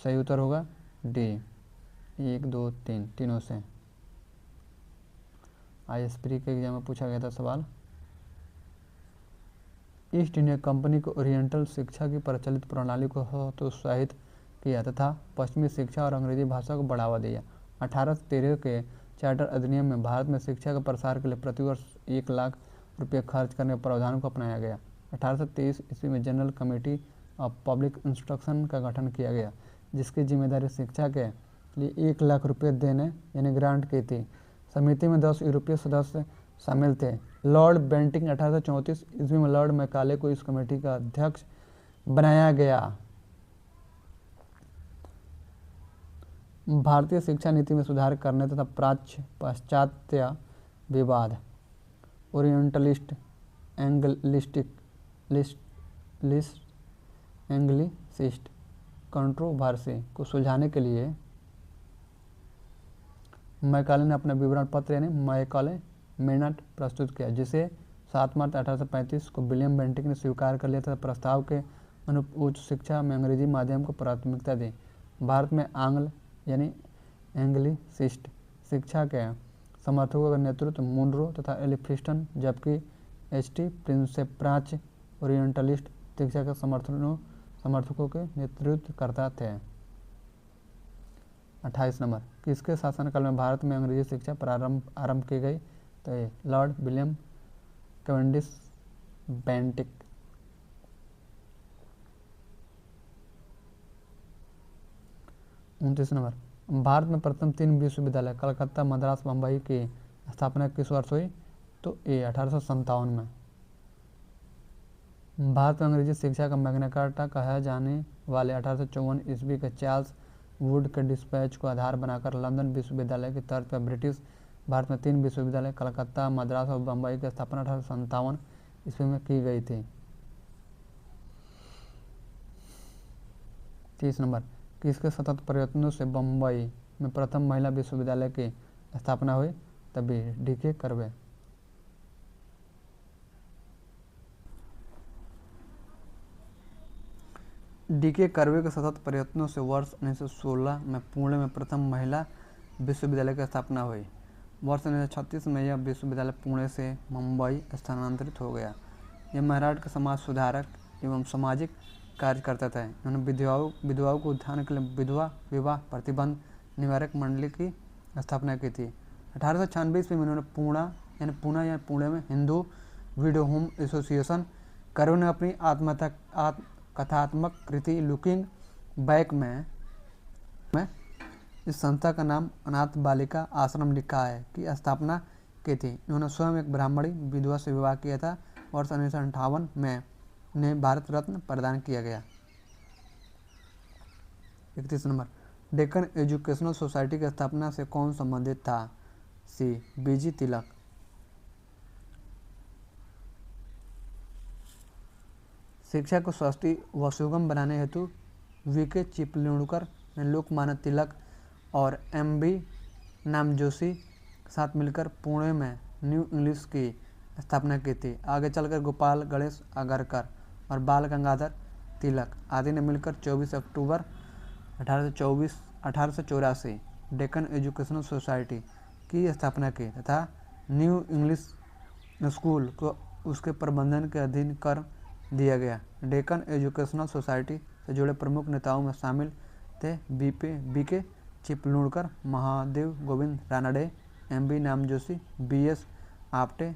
सही उत्तर होगा डी, 1 2 3 तीनों से। ISPRI के एग्जाम में पूछा गया था सवाल। ईस्ट इंडिया कंपनी को ओरिएंटल शिक्षा की प्रचलित प्रणाली को हतोत्साहित किया तथा पश्चिमी शिक्षा और अंग्रेजी भाषा को बढ़ावा दिया। 1813 के चार्टर अधिनियम में भारत में शिक्षा के प्रसार के लिए प्रतिवर्ष 1 लाख रुपये खर्च करने के प्रावधान को अपनाया गया। 1823 ईस्वी में general committee of public instruction का गठन किया गया, जिसकी जिम्मेदारी शिक्षा के लिए 1 लाख रुपये देने यानी ग्रांट की थी। समिति में 10 यूरोपीय सदस्य शामिल थे। लॉर्ड बेंटिंग 1834 ईस्वी में लॉर्ड मैकाले को इस कमेटी का अध्यक्ष बनाया गया। भारतीय शिक्षा नीति में सुधार करने तथा पाश्चात्य विवाद, ओरिएंटलिस्ट, एंग्लिसिस्ट कंट्रोवर्सी को सुलझाने के लिए मैकाले ने अपना विवरण पत्र यानी मैकाले मिनट प्रस्तुत किया, जिसे 7 मार्च 1835 को विलियम बेंटिक ने स्वीकार कर लिया तथा प्रस्ताव के अनुरूप उच्च शिक्षा में अंग्रेजी माध्यम को प्राथमिकता दी। भारत में आंग्ल यानी एंग्लिसिस्ट शिक्षा के समर्थकों का नेतृत्व मुनरो तथा एलिफिस्टन, जबकि HT प्रिंसेप प्राच्य ओरिएंटलिस्ट शिक्षा के समर्थकों के नेतृत्व करता थे। 28 नंबर, किसके शासनकाल में भारत में अंग्रेजी शिक्षा आरंभ की गई? तो ये Lord William Cavendish Bentinck. 29 number, Bharat में प्रथम 3 विश्वविद्यालय कलकत्ता, मद्रास, बम्बई की स्थापना किस वर्ष हुई? तो ये 1857 में। भारत में अंग्रेजी शिक्षा का मैग्ना कार्टा कहा जाने वाले 1854 ईस्वी के चार्ल्स वुड के डिस्पैच को आधार बनाकर लंदन विश्वविद्यालय की तर्ज पर ब्रिटिश भारत में 3 विश्वविद्यालय कलकत्ता, मद्रास और बम्बई की स्थापना 1857 ईस्वी में की गई थी। 30 नंबर, किसके सतत प्रयत्नों से बम्बई में प्रथम महिला विश्वविद्यालय की स्थापना हुई? तभी DK कर्वे। DK कर्वे के सतत प्रयत्नों से वर्ष 1916 में पुणे में प्रथम महिला विश्वविद्यालय की स्थापना हुई। वर्ष 1936 में यह विश्वविद्यालय पुणे से मुंबई स्थानांतरित हो गया। यह महाराष्ट्र के समाज सुधारक एवं सामाजिक कार्य करता था। इन्होंने विधवाओं को उत्थान के लिए विधवा विवाह प्रतिबंध निवारक मंडली की स्थापना की थी। 1896 में उन्होंने पुणे में Hindu window home association curve ने अपनी कथात्मक कृति लुकिंग बैक में इस संस्था का नाम अनाथ बालिका आश्रम लिखा है की स्थापना की थी। इन्होंने स्वयं एक ब्राह्मणी विधवा से विवाह किया था। वर्ष 1958 में उन्हें भारत रत्न प्रदान किया गया। 31 नंबर, डेक्कन एजुकेशनल सोसाइटी की स्थापना से कौन संबंधित था? सी, BG तिलक। शिक्षा को सस्ती व सुगम बनाने हेतु VK चिपलूणकर ने लोकमान्य तिलक और MB नामजोशी साथ मिलकर पुणे में न्यू इंग्लिश की स्थापना की थी। आगे चलकर गोपाल गणेश आगरकर और बाल गंगाधर तिलक आदि ने मिलकर 24 अक्टूबर 1884 डेक्कन एजुकेशनल सोसाइटी की स्थापना की तथा न्यू इंग्लिश स्कूल को उसके प्रबंधन के अधीन कर दिया गया। डेक्कन एजुकेशनल सोसाइटी से जुड़े प्रमुख नेताओं में शामिल थे BK Chiplunkar, Mahadev Govind Ranade, MB Namjoshi, BS Apte,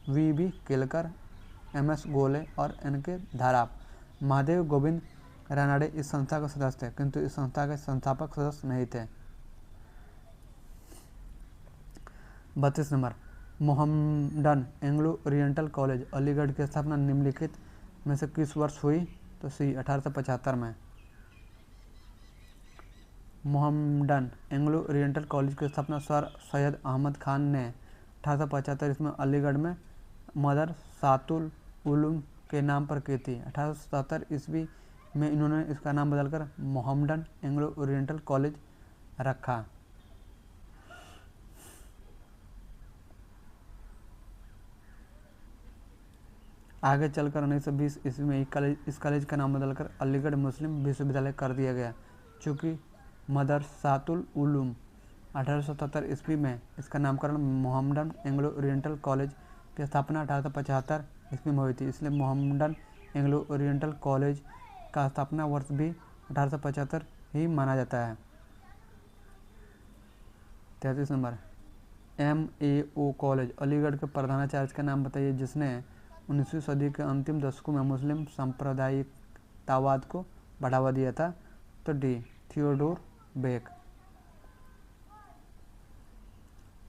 VB Kelkar, MS गोले और NK धाराप। महादेव गोविंद रानडे इस संस्था का सदस्य थे, किंतु इस संस्था के संस्थापक सदस्य नहीं थे। 32 number, Mohammedan Anglo Oriental college Aligarh की स्थापना निम्नलिखित में से किस वर्ष हुई? तो सी, 1875 में। मोहम्मडन एंग्लो ओरिएंटल कॉलेज की स्थापना सर सैयद अहमद खान ने 1875 ईस्वी में अलीगढ़ में मदर सातुल उलूम के नाम पर की थी। 1877 ईस्वी में इन्होंने इसका नाम बदलकर मोहम्मडन एंग्लो ओरिएंटल कॉलेज रखा। आगे चलकर 1920 ईस्वी में इस कॉलेज का नाम बदलकर अलीगढ़ मुस्लिम विश्वविद्यालय कर दिया गया, चूँकि मदरसातुल उलूम 1877 ईस्वी में इसका नामकरण मोहम्मडन एंग्लो ओरिएंटल कॉलेज की स्थापना 1875 ईस्वी में हुई थी, इसलिए मोहम्मडन एंग्लो ओरिएंटल कॉलेज का स्थापना वर्ष भी 1875 ही माना जाता है। 33 नंबर MAO कॉलेज अलीगढ़ के प्रधानाचार्य का नाम बताइए जिसने 19वीं सदी के अंतिम दशकों में मुस्लिम सांप्रदायिकतावाद को बढ़ावा दिया था। तो D Theodore Beck.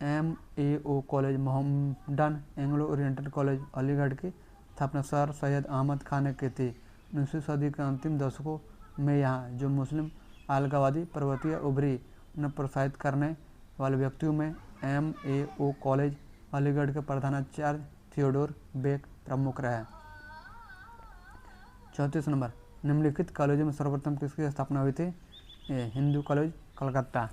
MAO college Mohammedan Anglo Oriental college Aligarh की स्थापना सर सैयद अहमद खान ने की थी। 19वीं सदी के अंतिम दशकों में यहाँ जो मुस्लिम अलगाववादी प्रवृत्तियाँ उभरी उन्हें प्रोत्साहित करने वाले व्यक्तियों में MAO कॉलेज अलीगढ़ के प्रधानाचार्य थियोडोर बेक प्रमुख रहे। 34 नंबर निम्नलिखित कॉलेजों में सर्वप्रथम किसकी स्थापना हुई थी? हिंदू कॉलेज कलकत्ता।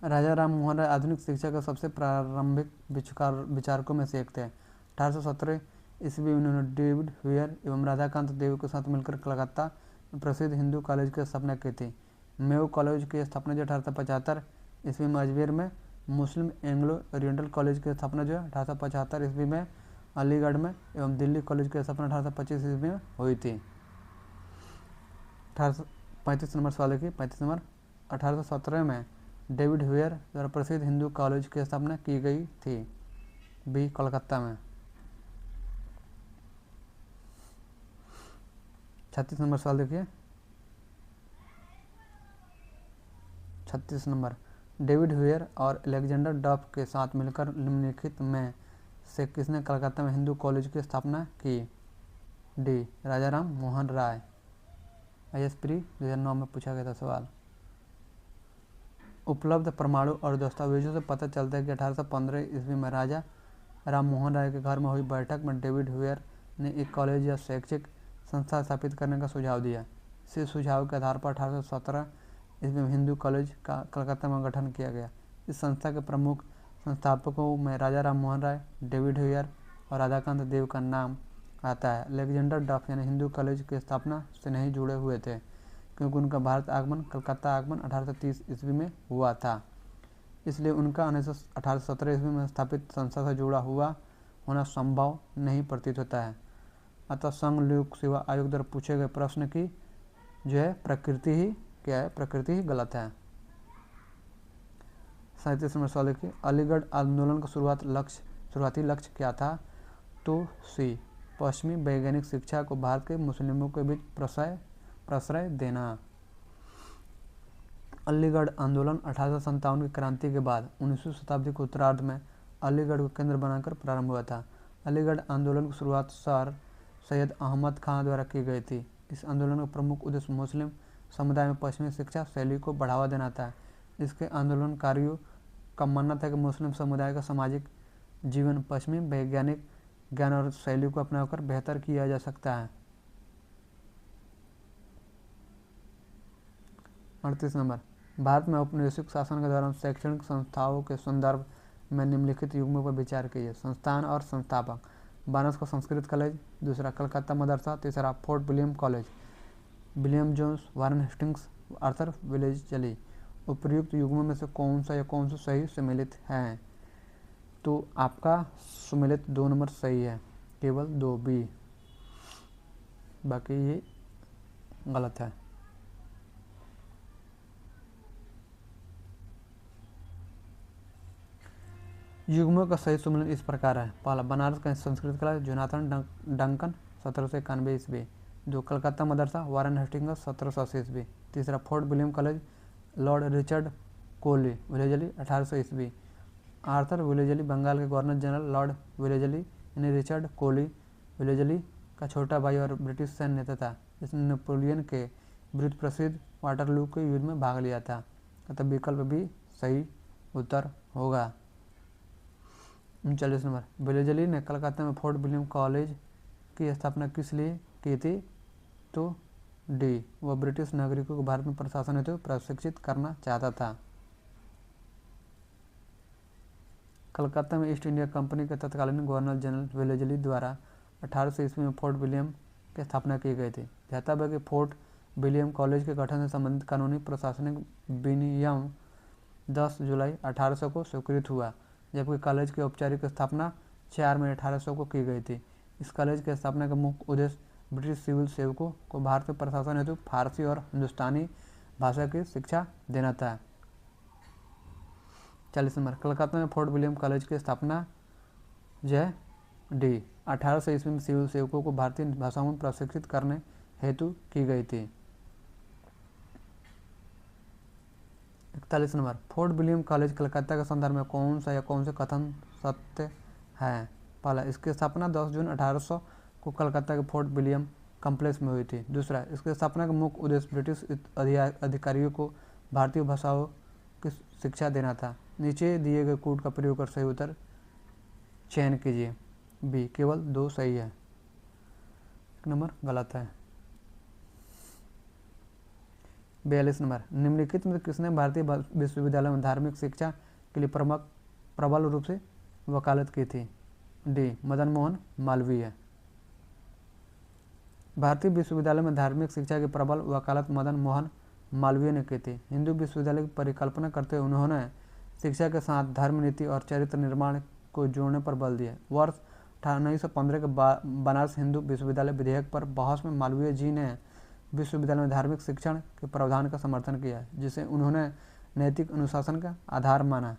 राजा राम मोहन राय आधुनिक शिक्षा के सबसे प्रारंभिक विचारकों में से एक थे। 1817 ईस्वी में उन्होंने डेविड ह्यूयर एवं राधाकांत देव के साथ मिलकर कलकत्ता में प्रसिद्ध हिंदू कॉलेज की स्थापना की थी। मेयो कॉलेज की स्थापना जो 1875 ईस्वी में अजमेर में, मुस्लिम एंग्लो ओरिएंटल कॉलेज की स्थापना जो 1875 ईस्वी में अलीगढ़ में एवं दिल्ली कॉलेज की स्थापना 1825 ईस्वी में हुई थी। 35 नंबर सवाल देखिए। 35 नंबर 1817 में डेविड ह्यूयर द्वारा प्रसिद्ध हिंदू कॉलेज की स्थापना की गई थी। बी कोलकाता में। 36 नंबर सवाल देखिए। 36 नंबर डेविड ह्यूयर और अलेक्जेंडर डफ के साथ मिलकर निम्नलिखित में से किसने कलकत्ता में हिंदू कॉलेज की स्थापना की? डी राजा राम मोहन राय। IAS प्री 2009 में पूछा गया था सवाल। उपलब्ध परमाणु और दस्तावेजों से पता चलता है कि 1815 ईस्वी में राजा राम मोहन राय के घर में हुई बैठक में डेविड ह्यूयर ने एक कॉलेज या शैक्षिक संस्था स्थापित करने का सुझाव दिया। इसी सुझाव के आधार पर 1817 ईस्वी में हिंदू कॉलेज का कलकत्ता में गठन किया गया। इस संस्था के प्रमुख संस्थापकों में राजा राम मोहन राय, डेविड ह्यूयर और राधाकांत देव का नाम आता है। अलेक्जेंडर डफ यानी हिंदू कॉलेज की स्थापना से नहीं जुड़े हुए थे क्योंकि उनका भारत आगमन कलकत्ता आगमन 1830 ईस्वी में हुआ था, इसलिए उनका 1817 ईस्वी में स्थापित संस्था से जुड़ा हुआ होना संभव नहीं प्रतीत होता है। अतः संघ लोक सेवा आयोग द्वारा पूछे गए प्रश्न की जो है प्रकृति ही क्या है? प्रकृति ही गलत है। 37 नंबर सवाल देखिए। अलीगढ़ आंदोलन का शुरुआती लक्ष्य क्या था? तो सी पश्चिमी वैज्ञानिक शिक्षा को भारत के मुस्लिमों के बीच प्रश्रय देना। अलीगढ़ आंदोलन 1857 की क्रांति के बाद 19वीं शताब्दी के उत्तरार्ध में अलीगढ़ को केंद्र बनाकर प्रारंभ हुआ था। अलीगढ़ आंदोलन की शुरुआत सर सैयद अहमद खान द्वारा की गई थी। इस आंदोलन का प्रमुख उद्देश्य मुस्लिम समुदाय में पश्चिमी शिक्षा शैली को बढ़ावा देना था। इसके आंदोलनकारियों का मानना था कि मुस्लिम समुदाय का सामाजिक जीवन पश्चिमी वैज्ञानिक ज्ञान और शैली को अपनाकर बेहतर किया जा सकता है। 38 नंबर भारत में औपनिवेशिक शासन के दौरान शैक्षणिक संस्थाओं के संदर्भ में निम्नलिखित युग्मों पर विचार कीजिए। संस्थान और संस्थापक। बनारस का संस्कृत कॉलेज, दूसरा कलकत्ता मदरसा, तीसरा Fort William college, William Jones, Warren Hastings, Arthur Wellesley. उपर्युक्त युग्मों में से कौन सा सही सम्मिलित है? तो आपका सम्मिलित 2 नंबर सही है, केवल 2 बी, बाकी ये गलत है। युग्मों का सही सम्मिलन इस प्रकार है। पहला बनारस का संस्कृत कॉलेज जोनाथन डंकन 1791 ईस्वी। 2 कलकत्ता मदरसा वारन हेस्टिंग्स 1780 ईस्वी। तीसरा Fort William college Lord Richard Colley Wellesley 1800 ईस्वी। आर्थर विलेजली बंगाल के गवर्नर जनरल लॉर्ड विलेजली यानी रिचर्ड कोली विलेजली का छोटा भाई और ब्रिटिश सैन्य नेता था। इसने नेपोलियन के विरुद्ध प्रसिद्ध वाटरलू के युद्ध में भाग लिया था। अतः विकल्प भी सही उत्तर होगा। 39 नंबर विलेजली ने कलकत्ता में फोर्ट विलियम कॉलेज की स्थापना किस लिए की थी? तो डी वह ब्रिटिश नागरिकों को भारत में प्रशासन हेतु प्रशिक्षित करना चाहता था। कलकत्ता में ईस्ट इंडिया कंपनी के तत्कालीन गवर्नर जनरल वेलेस्ली द्वारा 1800 ईस्वी में फोर्ट विलियम की स्थापना की गई थी। ध्यातव्य कि फोर्ट विलियम कॉलेज के गठन से संबंधित कानूनी प्रशासनिक विनियम 10 जुलाई 1800 को स्वीकृत हुआ, जबकि कॉलेज की औपचारिक स्थापना 4 मई 1800 को की गई थी। इस कॉलेज की स्थापना का मुख्य उद्देश्य ब्रिटिश सिविल सेवकों को भारतीय प्रशासन हेतु फारसी और हिंदुस्तानी भाषा की शिक्षा देना था। 40 नंबर, कलकत्ता में फोर्ट विलियम कॉलेज की स्थापना जय डी 1800 ईस्वी में सिविल सेवकों को भारतीय भाषाओं में प्रशिक्षित करने हेतु की गई थी। 41 number, fort William college Calcutta के संदर्भ में कौन सा या कौन से कथन सत्य है? पहला, इसकी स्थापना 10 जून 1800 को कलकत्ता के फोर्ट विलियम कॉम्प्लेक्स में हुई थी। दूसरा, इसकी स्थापना का मुख्य उद्देश्य ब्रिटिश अधिकारियों को भारतीय भाषाओं की शिक्षा देना था। नीचे दिए गए कोड का प्रयोग कर सही उत्तर चयन कीजिए। बी, केवल 2 सही है, 1 नंबर गलत है। 42 नंबर, निम्नलिखित में किसने भारतीय विश्वविद्यालय में धार्मिक शिक्षा के लिए प्रबल रूप से वकालत की थी? डी, मदन मोहन मालवीय। भारतीय विश्वविद्यालय में धार्मिक शिक्षा की प्रबल वकालत मदन मोहन मालवीय ने की थी। हिंदू विश्वविद्यालय की परिकल्पना करते हुए उन्होंने शिक्षा के साथ धर्म नीति और चरित्र निर्माण को जोड़ने पर बल दिया। वर्ष 1915 के बनारस हिंदू विश्वविद्यालय विधेयक पर बहस में मालवीय जी ने विश्वविद्यालय में धार्मिक शिक्षण के प्रावधान का समर्थन किया, जिसे उन्होंने नैतिक अनुशासन का आधार माना।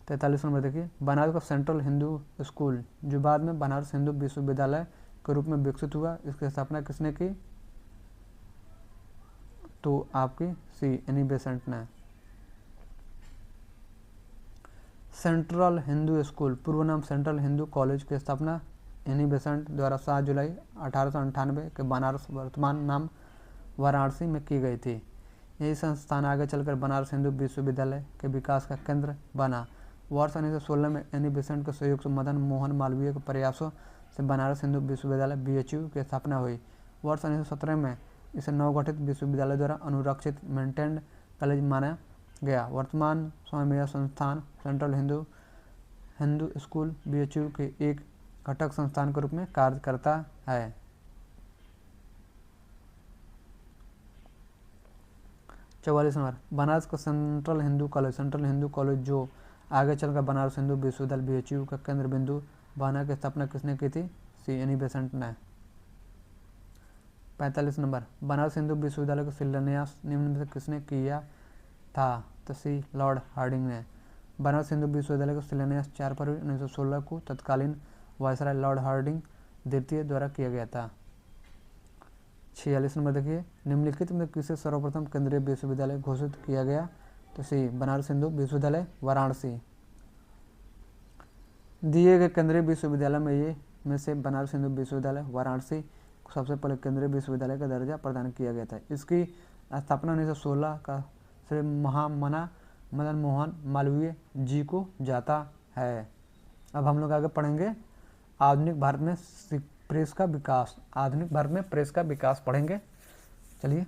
43 नंबर देखिए, बनारस का सेंट्रल हिंदू स्कूल जो बाद में बनारस हिंदू विश्वविद्यालय के रूप में विकसित हुआ, इसकी स्थापना किसने की? तो आपकी सी, एनी बेसेंट ने। सेंट्रल हिंदू स्कूल पूर्व नाम सेंट्रल हिंदू कॉलेज की स्थापना एनी बेसेंट द्वारा 7 जुलाई 1898 के बनारस वर्तमान नाम वाराणसी में की गई थी। यही संस्थान आगे चलकर बनारस हिंदू विश्वविद्यालय के विकास का केंद्र बना। वर्ष 1916 में एनी बेसेंट के सहयोग से मदन मोहन मालवीय के प्रयासों से बनारस हिंदू विश्वविद्यालय BHU की स्थापना हुई। वर्ष 1917 में इसे नवगठित विश्वविद्यालय द्वारा अनुरक्षित मेंटेन्ड कॉलेज माना गया। वर्तमान समय में यह संस्थान सेंट्रल हिंदू स्कूल BHU के एक घटक संस्थान के रूप में कार्य करता है। चौवालीस नंबर, बनारस का सेंट्रल हिंदू कॉलेज जो आगे चलकर बनारस हिंदू विश्वविद्यालय BHU का केंद्र बिंदु बना की स्थापना किसने की थी? सी, एनी बेसेंट ने। 45 नंबर, बनारस हिंदू विश्वविद्यालय का शिलान्यास निम्न में से किसने किया था? तो सी, लॉर्ड हार्डिंग ने। बनारस हिंदू विश्वविद्यालय का शिलान्यास 4 फरवरी 1916 को तत्कालीन वायसराय लॉर्ड हार्डिंग द्वितीय द्वारा किया गया था। 46 नंबर देखिए, निम्नलिखित में किसे सर्वप्रथम केंद्रीय विश्वविद्यालय घोषित किया गया? तो सी, बनारस हिंदू विश्वविद्यालय वाराणसी। दिए गए केंद्रीय विश्वविद्यालय में से बनारस हिंदू विश्वविद्यालय वाराणसी को सबसे पहले केंद्रीय विश्वविद्यालय का दर्जा प्रदान किया गया था। इसकी स्थापना 1916 का श्री महामना मदन मोहन मालवीय जी को जाता है। अब हम लोग आगे पढ़ेंगे आधुनिक भारत में प्रेस का विकास। आधुनिक भारत में प्रेस का विकास पढ़ेंगे। चलिए।